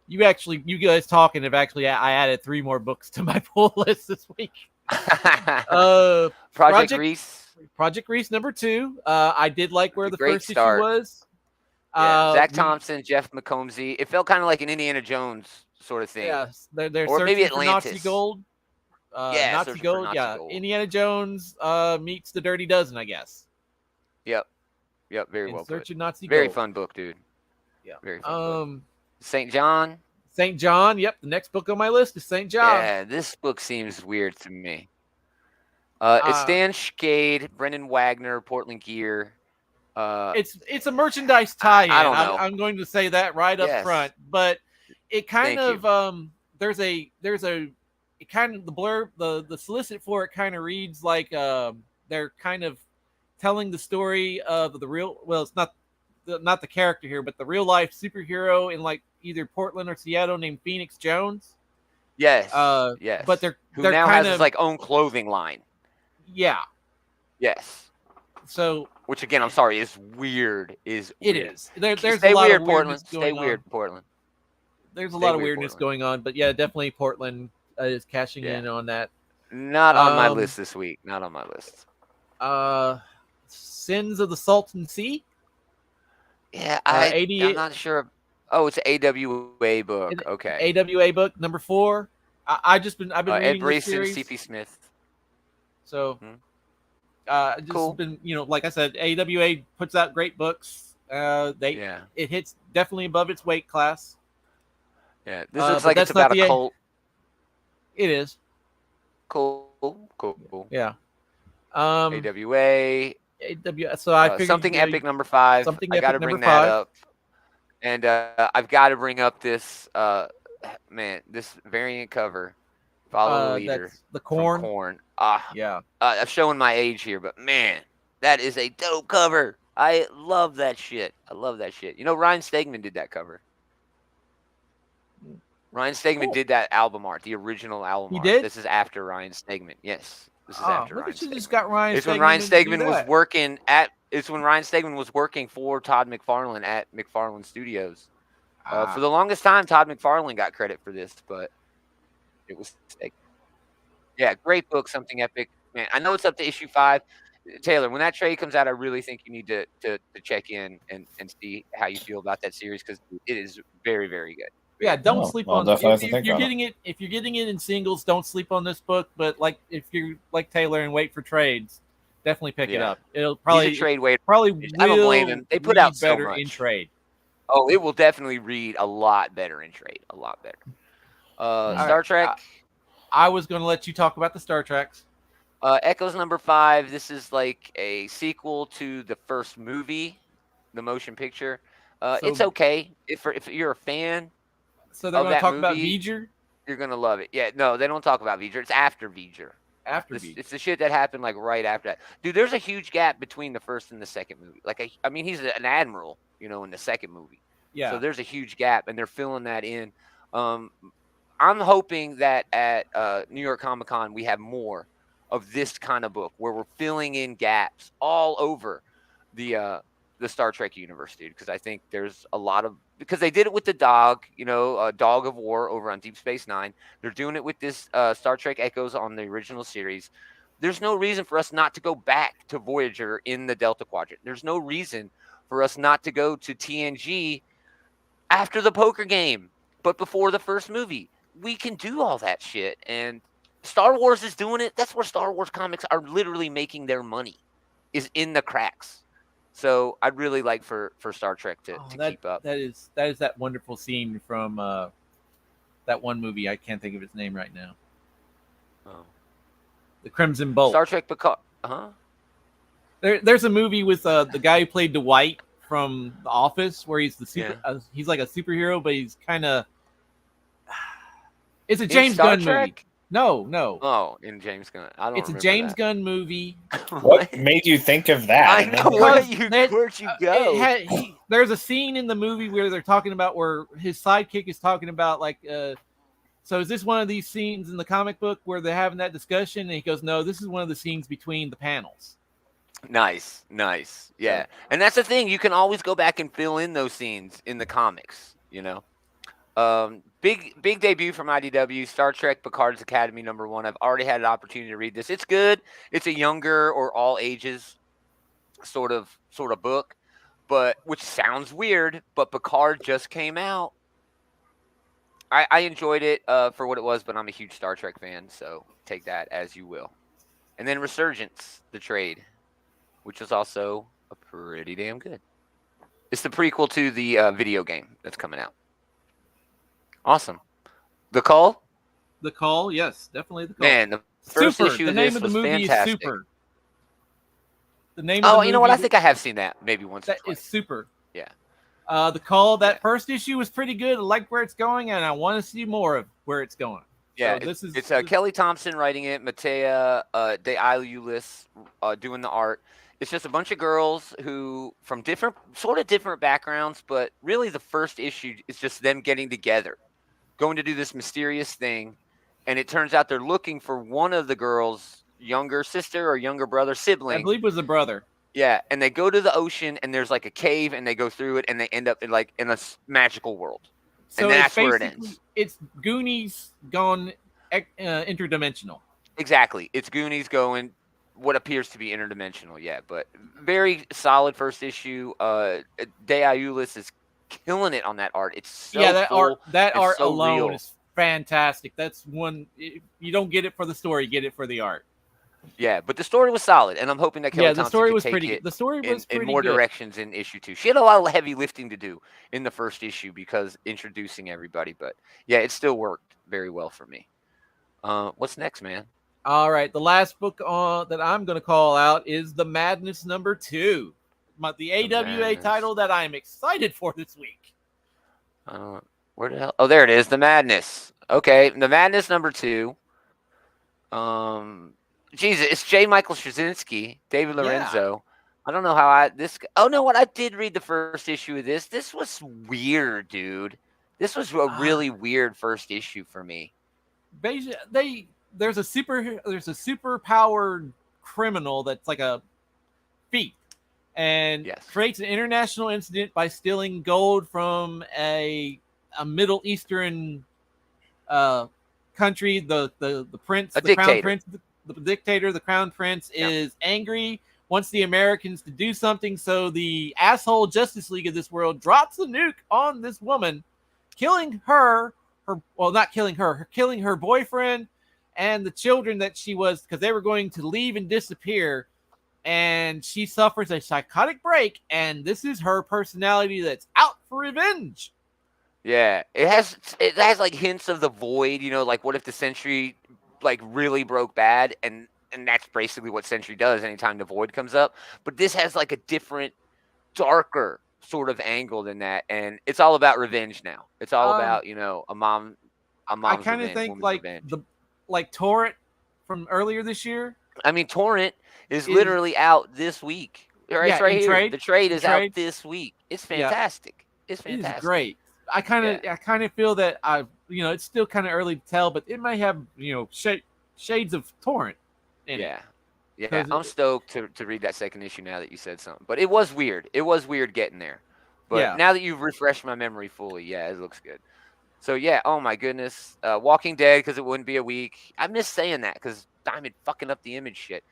[SPEAKER 1] you guys talking have actually I added 3 more books to my pull list this week.
[SPEAKER 2] Project Reese.
[SPEAKER 1] Project Reese number 2. I did like where the
[SPEAKER 2] Great
[SPEAKER 1] first
[SPEAKER 2] start.
[SPEAKER 1] issue was.
[SPEAKER 2] Yeah, Zach Thompson, Jeff McCombsy. It felt kind of like an Indiana Jones sort of thing.
[SPEAKER 1] Yeah, they're
[SPEAKER 2] or
[SPEAKER 1] searching
[SPEAKER 2] maybe
[SPEAKER 1] for
[SPEAKER 2] Atlantis.
[SPEAKER 1] Nazi gold. Nazi gold.
[SPEAKER 2] Gold.
[SPEAKER 1] Indiana Jones meets the Dirty Dozen, I guess.
[SPEAKER 2] Yep. Very well
[SPEAKER 1] searching
[SPEAKER 2] put.
[SPEAKER 1] Nazi
[SPEAKER 2] Very
[SPEAKER 1] gold.
[SPEAKER 2] fun book, dude.
[SPEAKER 1] Yeah.
[SPEAKER 2] Very fun book. St. John.
[SPEAKER 1] St. John. Yep. The next book on my list is St. John.
[SPEAKER 2] Yeah, this book seems weird to me. It's Stan Schade, Brendan Wagner, Portland Gear.
[SPEAKER 1] It's a merchandise tie-in.
[SPEAKER 2] I don't know.
[SPEAKER 1] I'm going to say that right up front, but it kind of there's a it kind of the blurb the solicit for it kind of reads like they're kind of telling the story of the real. Well, it's not the character here, but the real life superhero in like either Portland or Seattle named Phoenix Jones.
[SPEAKER 2] Yes.
[SPEAKER 1] Yes. But they're
[SPEAKER 2] now
[SPEAKER 1] kind
[SPEAKER 2] has his like own clothing line.
[SPEAKER 1] Yeah.
[SPEAKER 2] Yes.
[SPEAKER 1] So,
[SPEAKER 2] which again, I'm sorry, is weird. It
[SPEAKER 1] is. There's
[SPEAKER 2] Stay
[SPEAKER 1] a lot
[SPEAKER 2] weird,
[SPEAKER 1] of
[SPEAKER 2] Portland.
[SPEAKER 1] Stay
[SPEAKER 2] weird, Portland.
[SPEAKER 1] There's a lot of weirdness going on, but yeah, definitely Portland is cashing in on that.
[SPEAKER 2] Not on my list this week. Not on my list.
[SPEAKER 1] Sins of the Salton Sea.
[SPEAKER 2] Yeah, I'm not sure. Oh, it's an AWA book. Okay.
[SPEAKER 1] AWA book number 4. I've been reading
[SPEAKER 2] Ed Bryson,
[SPEAKER 1] this series.
[SPEAKER 2] C.P. Smith.
[SPEAKER 1] So, just been, like I said, AWA puts out great books. It hits definitely above its weight class.
[SPEAKER 2] Yeah, this looks like it's about a cult.
[SPEAKER 1] It is.
[SPEAKER 2] Cool.
[SPEAKER 1] Yeah.
[SPEAKER 2] AWA.
[SPEAKER 1] So I figured
[SPEAKER 2] something epic number 5. I got to bring that up. And I've got to bring up this this variant cover. Follow the leader.
[SPEAKER 1] That's the Corn.
[SPEAKER 2] Corn.
[SPEAKER 1] Yeah.
[SPEAKER 2] I'm showing my age here, but man, that is a dope cover. I love that shit. Ryan Stegman did that cover. Ryan Stegman did that album art, the original album art.
[SPEAKER 1] Did?
[SPEAKER 2] This is after Ryan Stegman. Yes. This is after Ryan Stegman.
[SPEAKER 1] Just got Ryan
[SPEAKER 2] it's when Ryan Stegman was working at. It's when Ryan Stegman was working for Todd McFarlane at McFarlane Studios. For the longest time, Todd McFarlane got credit for this, but it was Stegman. Yeah, great book, something epic. Man, I know it's up to issue 5. Taylor, when that trade comes out, I really think you need to check in and see how you feel about that series because it is very, very good.
[SPEAKER 1] Yeah, don't sleep on it. If you're getting it in singles, don't sleep on this book. But if you're like Taylor and wait for trades, definitely pick it up. It'll probably
[SPEAKER 2] trade weight.
[SPEAKER 1] Probably
[SPEAKER 2] I don't blame him. They put out so
[SPEAKER 1] better
[SPEAKER 2] much
[SPEAKER 1] in trade.
[SPEAKER 2] Oh, it will definitely read a lot better in trade. A lot better. Star Trek.
[SPEAKER 1] I was going to let you talk about the Star Treks.
[SPEAKER 2] Echoes number 5. This is like a sequel to the first movie, the motion picture. It's okay if you're a fan.
[SPEAKER 1] So they're going to talk about V'ger?
[SPEAKER 2] You're going to love it. Yeah, no, they don't talk about V'ger. It's after V'ger. It's the shit that happened like right after that. Dude, there's a huge gap between the first and the second movie. I mean, he's an admiral, in the second movie.
[SPEAKER 1] Yeah.
[SPEAKER 2] So there's a huge gap, and they're filling that in. I'm hoping that at New York Comic-Con we have more of this kind of book where we're filling in gaps all over the Star Trek universe, dude. Because I think there's a lot of because they did it with the Dog, Dog of War over on Deep Space Nine. They're doing it with this Star Trek Echoes on the original series. There's no reason for us not to go back to Voyager in the Delta Quadrant. There's no reason for us not to go to TNG after the poker game, but before the first movie. We can do all that shit, and Star Wars is doing it. That's where Star Wars comics are literally making their money, is in the cracks. So I'd really like for Star Trek to keep up.
[SPEAKER 1] That is that wonderful scene from that one movie. I can't think of its name right now.
[SPEAKER 2] Oh,
[SPEAKER 1] the Crimson Bolt.
[SPEAKER 2] Star Trek Picard.
[SPEAKER 1] There's a movie with the guy who played Dwight from The Office, where he's the he's like a superhero, but he's kind of. It's a James Gunn movie. No.
[SPEAKER 2] Oh, in James Gunn. I don't.
[SPEAKER 1] It's a James Gunn movie.
[SPEAKER 3] What made you think of that?
[SPEAKER 2] I know. Where'd you go?
[SPEAKER 1] There's a scene in the movie where they're talking about where his sidekick is talking about like. So is this one of these scenes in the comic book where they're having that discussion? And he goes, "No, this is one of the scenes between the panels."
[SPEAKER 2] Nice. Yeah, and that's the thing. You can always go back and fill in those scenes in the comics. You know. Big debut from IDW, Star Trek Picard's Academy #1. I've already had an opportunity to read this. It's good. It's a younger or all ages sort of book, but which sounds weird, but Picard just came out. I enjoyed it for what it was, but I'm a huge Star Trek fan, so take that as you will. And then Resurgence, the trade, which is also a pretty damn good. It's the prequel to the video game that's coming out. Awesome. The Call?
[SPEAKER 1] The Call, yes, definitely The Call.
[SPEAKER 2] Man, the first issue
[SPEAKER 1] the
[SPEAKER 2] of
[SPEAKER 1] name
[SPEAKER 2] this
[SPEAKER 1] of the
[SPEAKER 2] was
[SPEAKER 1] movie
[SPEAKER 2] fantastic.
[SPEAKER 1] is Super. The name of the movie,
[SPEAKER 2] you know what? I think I have seen that maybe once or
[SPEAKER 1] that
[SPEAKER 2] twice.
[SPEAKER 1] is Super.
[SPEAKER 2] Yeah.
[SPEAKER 1] The Call, that first issue was pretty good. I like where it's going, and I want to see more of where it's going.
[SPEAKER 2] Yeah,
[SPEAKER 1] so
[SPEAKER 2] it's Kelly Thompson writing it, Matea de Iulis doing the art. It's just a bunch of girls who from different backgrounds, but really the first issue is just them getting together, going to do this mysterious thing, and it turns out they're looking for one of the girls' younger sister or younger brother, sibling.
[SPEAKER 1] I believe it was a brother.
[SPEAKER 2] Yeah, and they go to the ocean, and there's like a cave, and they go through it, and they end up in a magical world.
[SPEAKER 1] So
[SPEAKER 2] and that's where it ends.
[SPEAKER 1] It's Goonies gone interdimensional.
[SPEAKER 2] Exactly. It's Goonies going what appears to be interdimensional, yeah, but very solid first issue. De Iulis is killing it on that art. It's so cool.
[SPEAKER 1] That art
[SPEAKER 2] so
[SPEAKER 1] alone
[SPEAKER 2] real.
[SPEAKER 1] is fantastic. That's one you don't get it for the story, you get it for the art.
[SPEAKER 2] Yeah, but the story was solid, and I'm hoping that Kelly Thompson can take
[SPEAKER 1] pretty good. The story was pretty
[SPEAKER 2] in more
[SPEAKER 1] good.
[SPEAKER 2] directions in issue 2. She had a lot of heavy lifting to do in the first issue because introducing everybody, but yeah, it still worked very well for me. What's next, man?
[SPEAKER 1] All right, the last book that I'm going to call out is The Madness #2, the AWA title that I'm excited for this week.
[SPEAKER 2] Where the hell? Oh, there it is, The Madness. Okay, The Madness #2. Jesus, it's J. Michael Straczynski, David Lorenzo. I don't know how Oh, no, what? I did read the first issue of this. This was weird, dude. This was a really weird first issue for me.
[SPEAKER 1] There's a super powered criminal that's like a thief and creates an international incident by stealing gold from a Middle Eastern country. The prince, the crown prince, the dictator, the crown prince is angry, wants the Americans to do something, so the asshole Justice League of this world drops the nuke on this woman, killing her killing her boyfriend and the children that she was, because they were going to leave and disappear, and she suffers a psychotic break, and this is her personality that's out for revenge.
[SPEAKER 2] Yeah, it has like hints of the Void, like what if the Sentry like really broke bad, and that's basically what Sentry does anytime the Void comes up. But this has like a different, darker sort of angle than that, and it's all about revenge now. It's all about a mom's
[SPEAKER 1] I kind of think like
[SPEAKER 2] revenge.
[SPEAKER 1] Like Torrent from earlier this year.
[SPEAKER 2] I mean, Torrent is literally out this week. Right, it's right here. The trade is out this week. It's fantastic. Yeah. It's fantastic.
[SPEAKER 1] It's great. I kind of feel that it's still kind of early to tell, but it might have shades of Torrent in it.
[SPEAKER 2] Yeah. I'm stoked to read that second issue now that you said something. But it was weird. It was weird getting there. But now that you've refreshed my memory fully, it looks good. So, oh my goodness. Walking Dead, because it wouldn't be a week. I miss saying that because Diamond fucking up the image shit.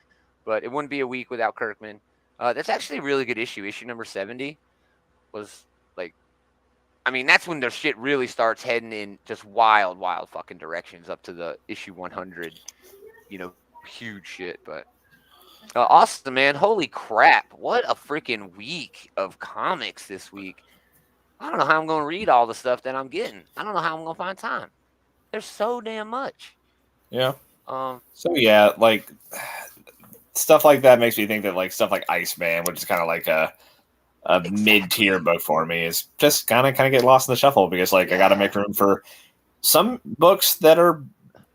[SPEAKER 2] But it wouldn't be a week without Kirkman. That's actually a really good issue. Issue number 70 was like, I mean, that's when their shit really starts heading in just wild fucking directions up to the issue 100, huge shit. But awesome, man. Holy crap. What a freaking week of comics this week. I don't know how I'm going to read all the stuff that I'm getting. I don't know how I'm going to find time. There's so damn much.
[SPEAKER 3] Yeah. Like stuff like that makes me think that like stuff like Iceman, which is kind of like a mid-tier book for me is just kind of get lost in the shuffle because I got to make room for some books that are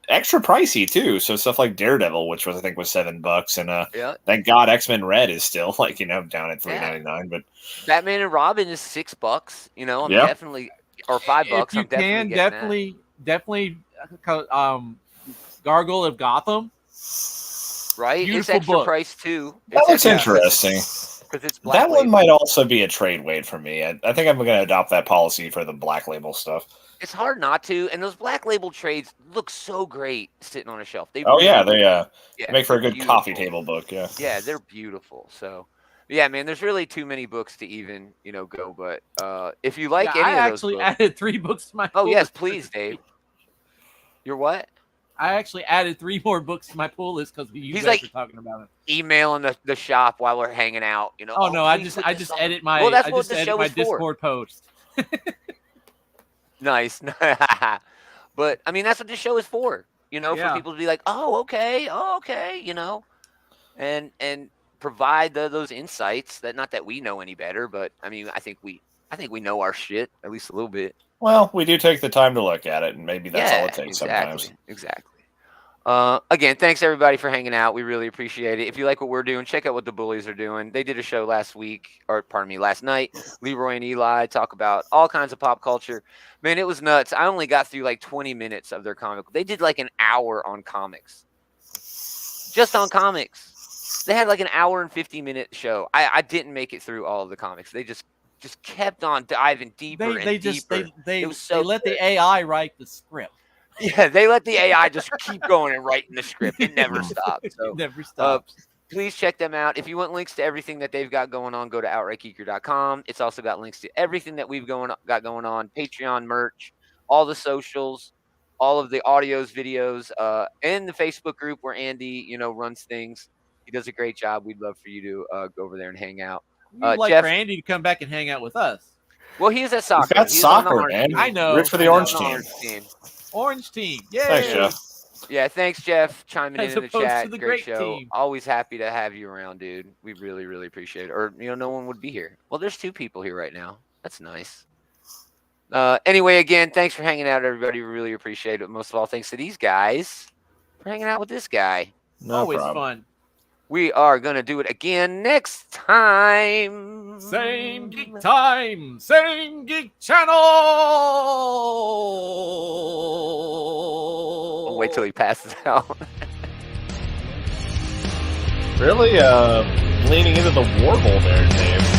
[SPEAKER 3] extra pricey too. So stuff like Daredevil, which I think was $7, and thank God X-Men Red is still down at $3.99. But
[SPEAKER 2] Batman and Robin is $6. I'm definitely, or $5.
[SPEAKER 1] If you can, definitely Gargoyle of Gotham.
[SPEAKER 2] Right,
[SPEAKER 1] Beautiful
[SPEAKER 2] it's extra
[SPEAKER 1] book.
[SPEAKER 2] price too.
[SPEAKER 3] That looks interesting.
[SPEAKER 2] Because it's
[SPEAKER 3] that one might also be a trade weight for me. I think I'm going to adopt that policy for the Black Label stuff.
[SPEAKER 2] It's hard not to, and those Black Label trades look so great sitting on a shelf. They make for a good coffee table book. Yeah, they're beautiful. So, yeah, man, there's really too many books to even go. But if you like any of those,
[SPEAKER 1] I actually added 3 books to my.
[SPEAKER 2] Oh yes, please, Dave. You're what?
[SPEAKER 1] I actually added 3 more books to my pull list because you guys were talking about it.
[SPEAKER 2] Emailing the shop while we're hanging out.
[SPEAKER 1] Oh no, I just edit my. Well, that's what the show is for. Discord post.
[SPEAKER 2] Nice. But I mean, that's what this show is for. For people to be like, oh, okay, and provide those insights. That not that we know any better, but I mean, I think we know our shit at least a little bit.
[SPEAKER 3] Well, we do take the time to look at it, and maybe that's all it takes sometimes.
[SPEAKER 2] Exactly. Again, thanks everybody for hanging out. We really appreciate it. If you like what we're doing, check out what the Bullies are doing. They did a show last night. Leroy and Eli talk about all kinds of pop culture. Man, it was nuts. I only got through 20 minutes of their comic. They did an hour on comics. Just on comics. They had an hour and 50-minute show. I didn't make it through all of the comics. They just kept on diving deeper and deeper.
[SPEAKER 1] They let the AI write the script.
[SPEAKER 2] Yeah, they let the AI just keep going and writing the script. It never stops. So,
[SPEAKER 1] it never stops.
[SPEAKER 2] Please check them out. If you want links to everything that they've got going on, go to outrightgeeker.com. It's also got links to everything that we've got going on, Patreon merch, all the socials, all of the audios, videos, and the Facebook group where Andy, runs things. He does a great job. We'd love for you to go over there and hang out.
[SPEAKER 1] We'd like Jeff, for Andy to come back and hang out with us.
[SPEAKER 2] Well, he's at soccer.
[SPEAKER 3] He's soccer, man.
[SPEAKER 1] I know.
[SPEAKER 3] Rich for the orange team.
[SPEAKER 1] Orange team. Yay.
[SPEAKER 3] Thanks, Jeff.
[SPEAKER 2] Yeah, thanks, Jeff, chiming in the chat. Great show.
[SPEAKER 1] Team.
[SPEAKER 2] Always happy to have you around, dude. We really, really appreciate it. Or, no one would be here. Well, there's 2 people here right now. That's nice. Anyway, again, thanks for hanging out, everybody. We really appreciate it. Most of all, thanks to these guys for hanging out with this guy.
[SPEAKER 1] Always fun.
[SPEAKER 2] We are going to do it again next time.
[SPEAKER 1] Same geek time, same geek channel.
[SPEAKER 2] I'll wait till he passes out.
[SPEAKER 3] Really leaning into the Warhol there, Dave.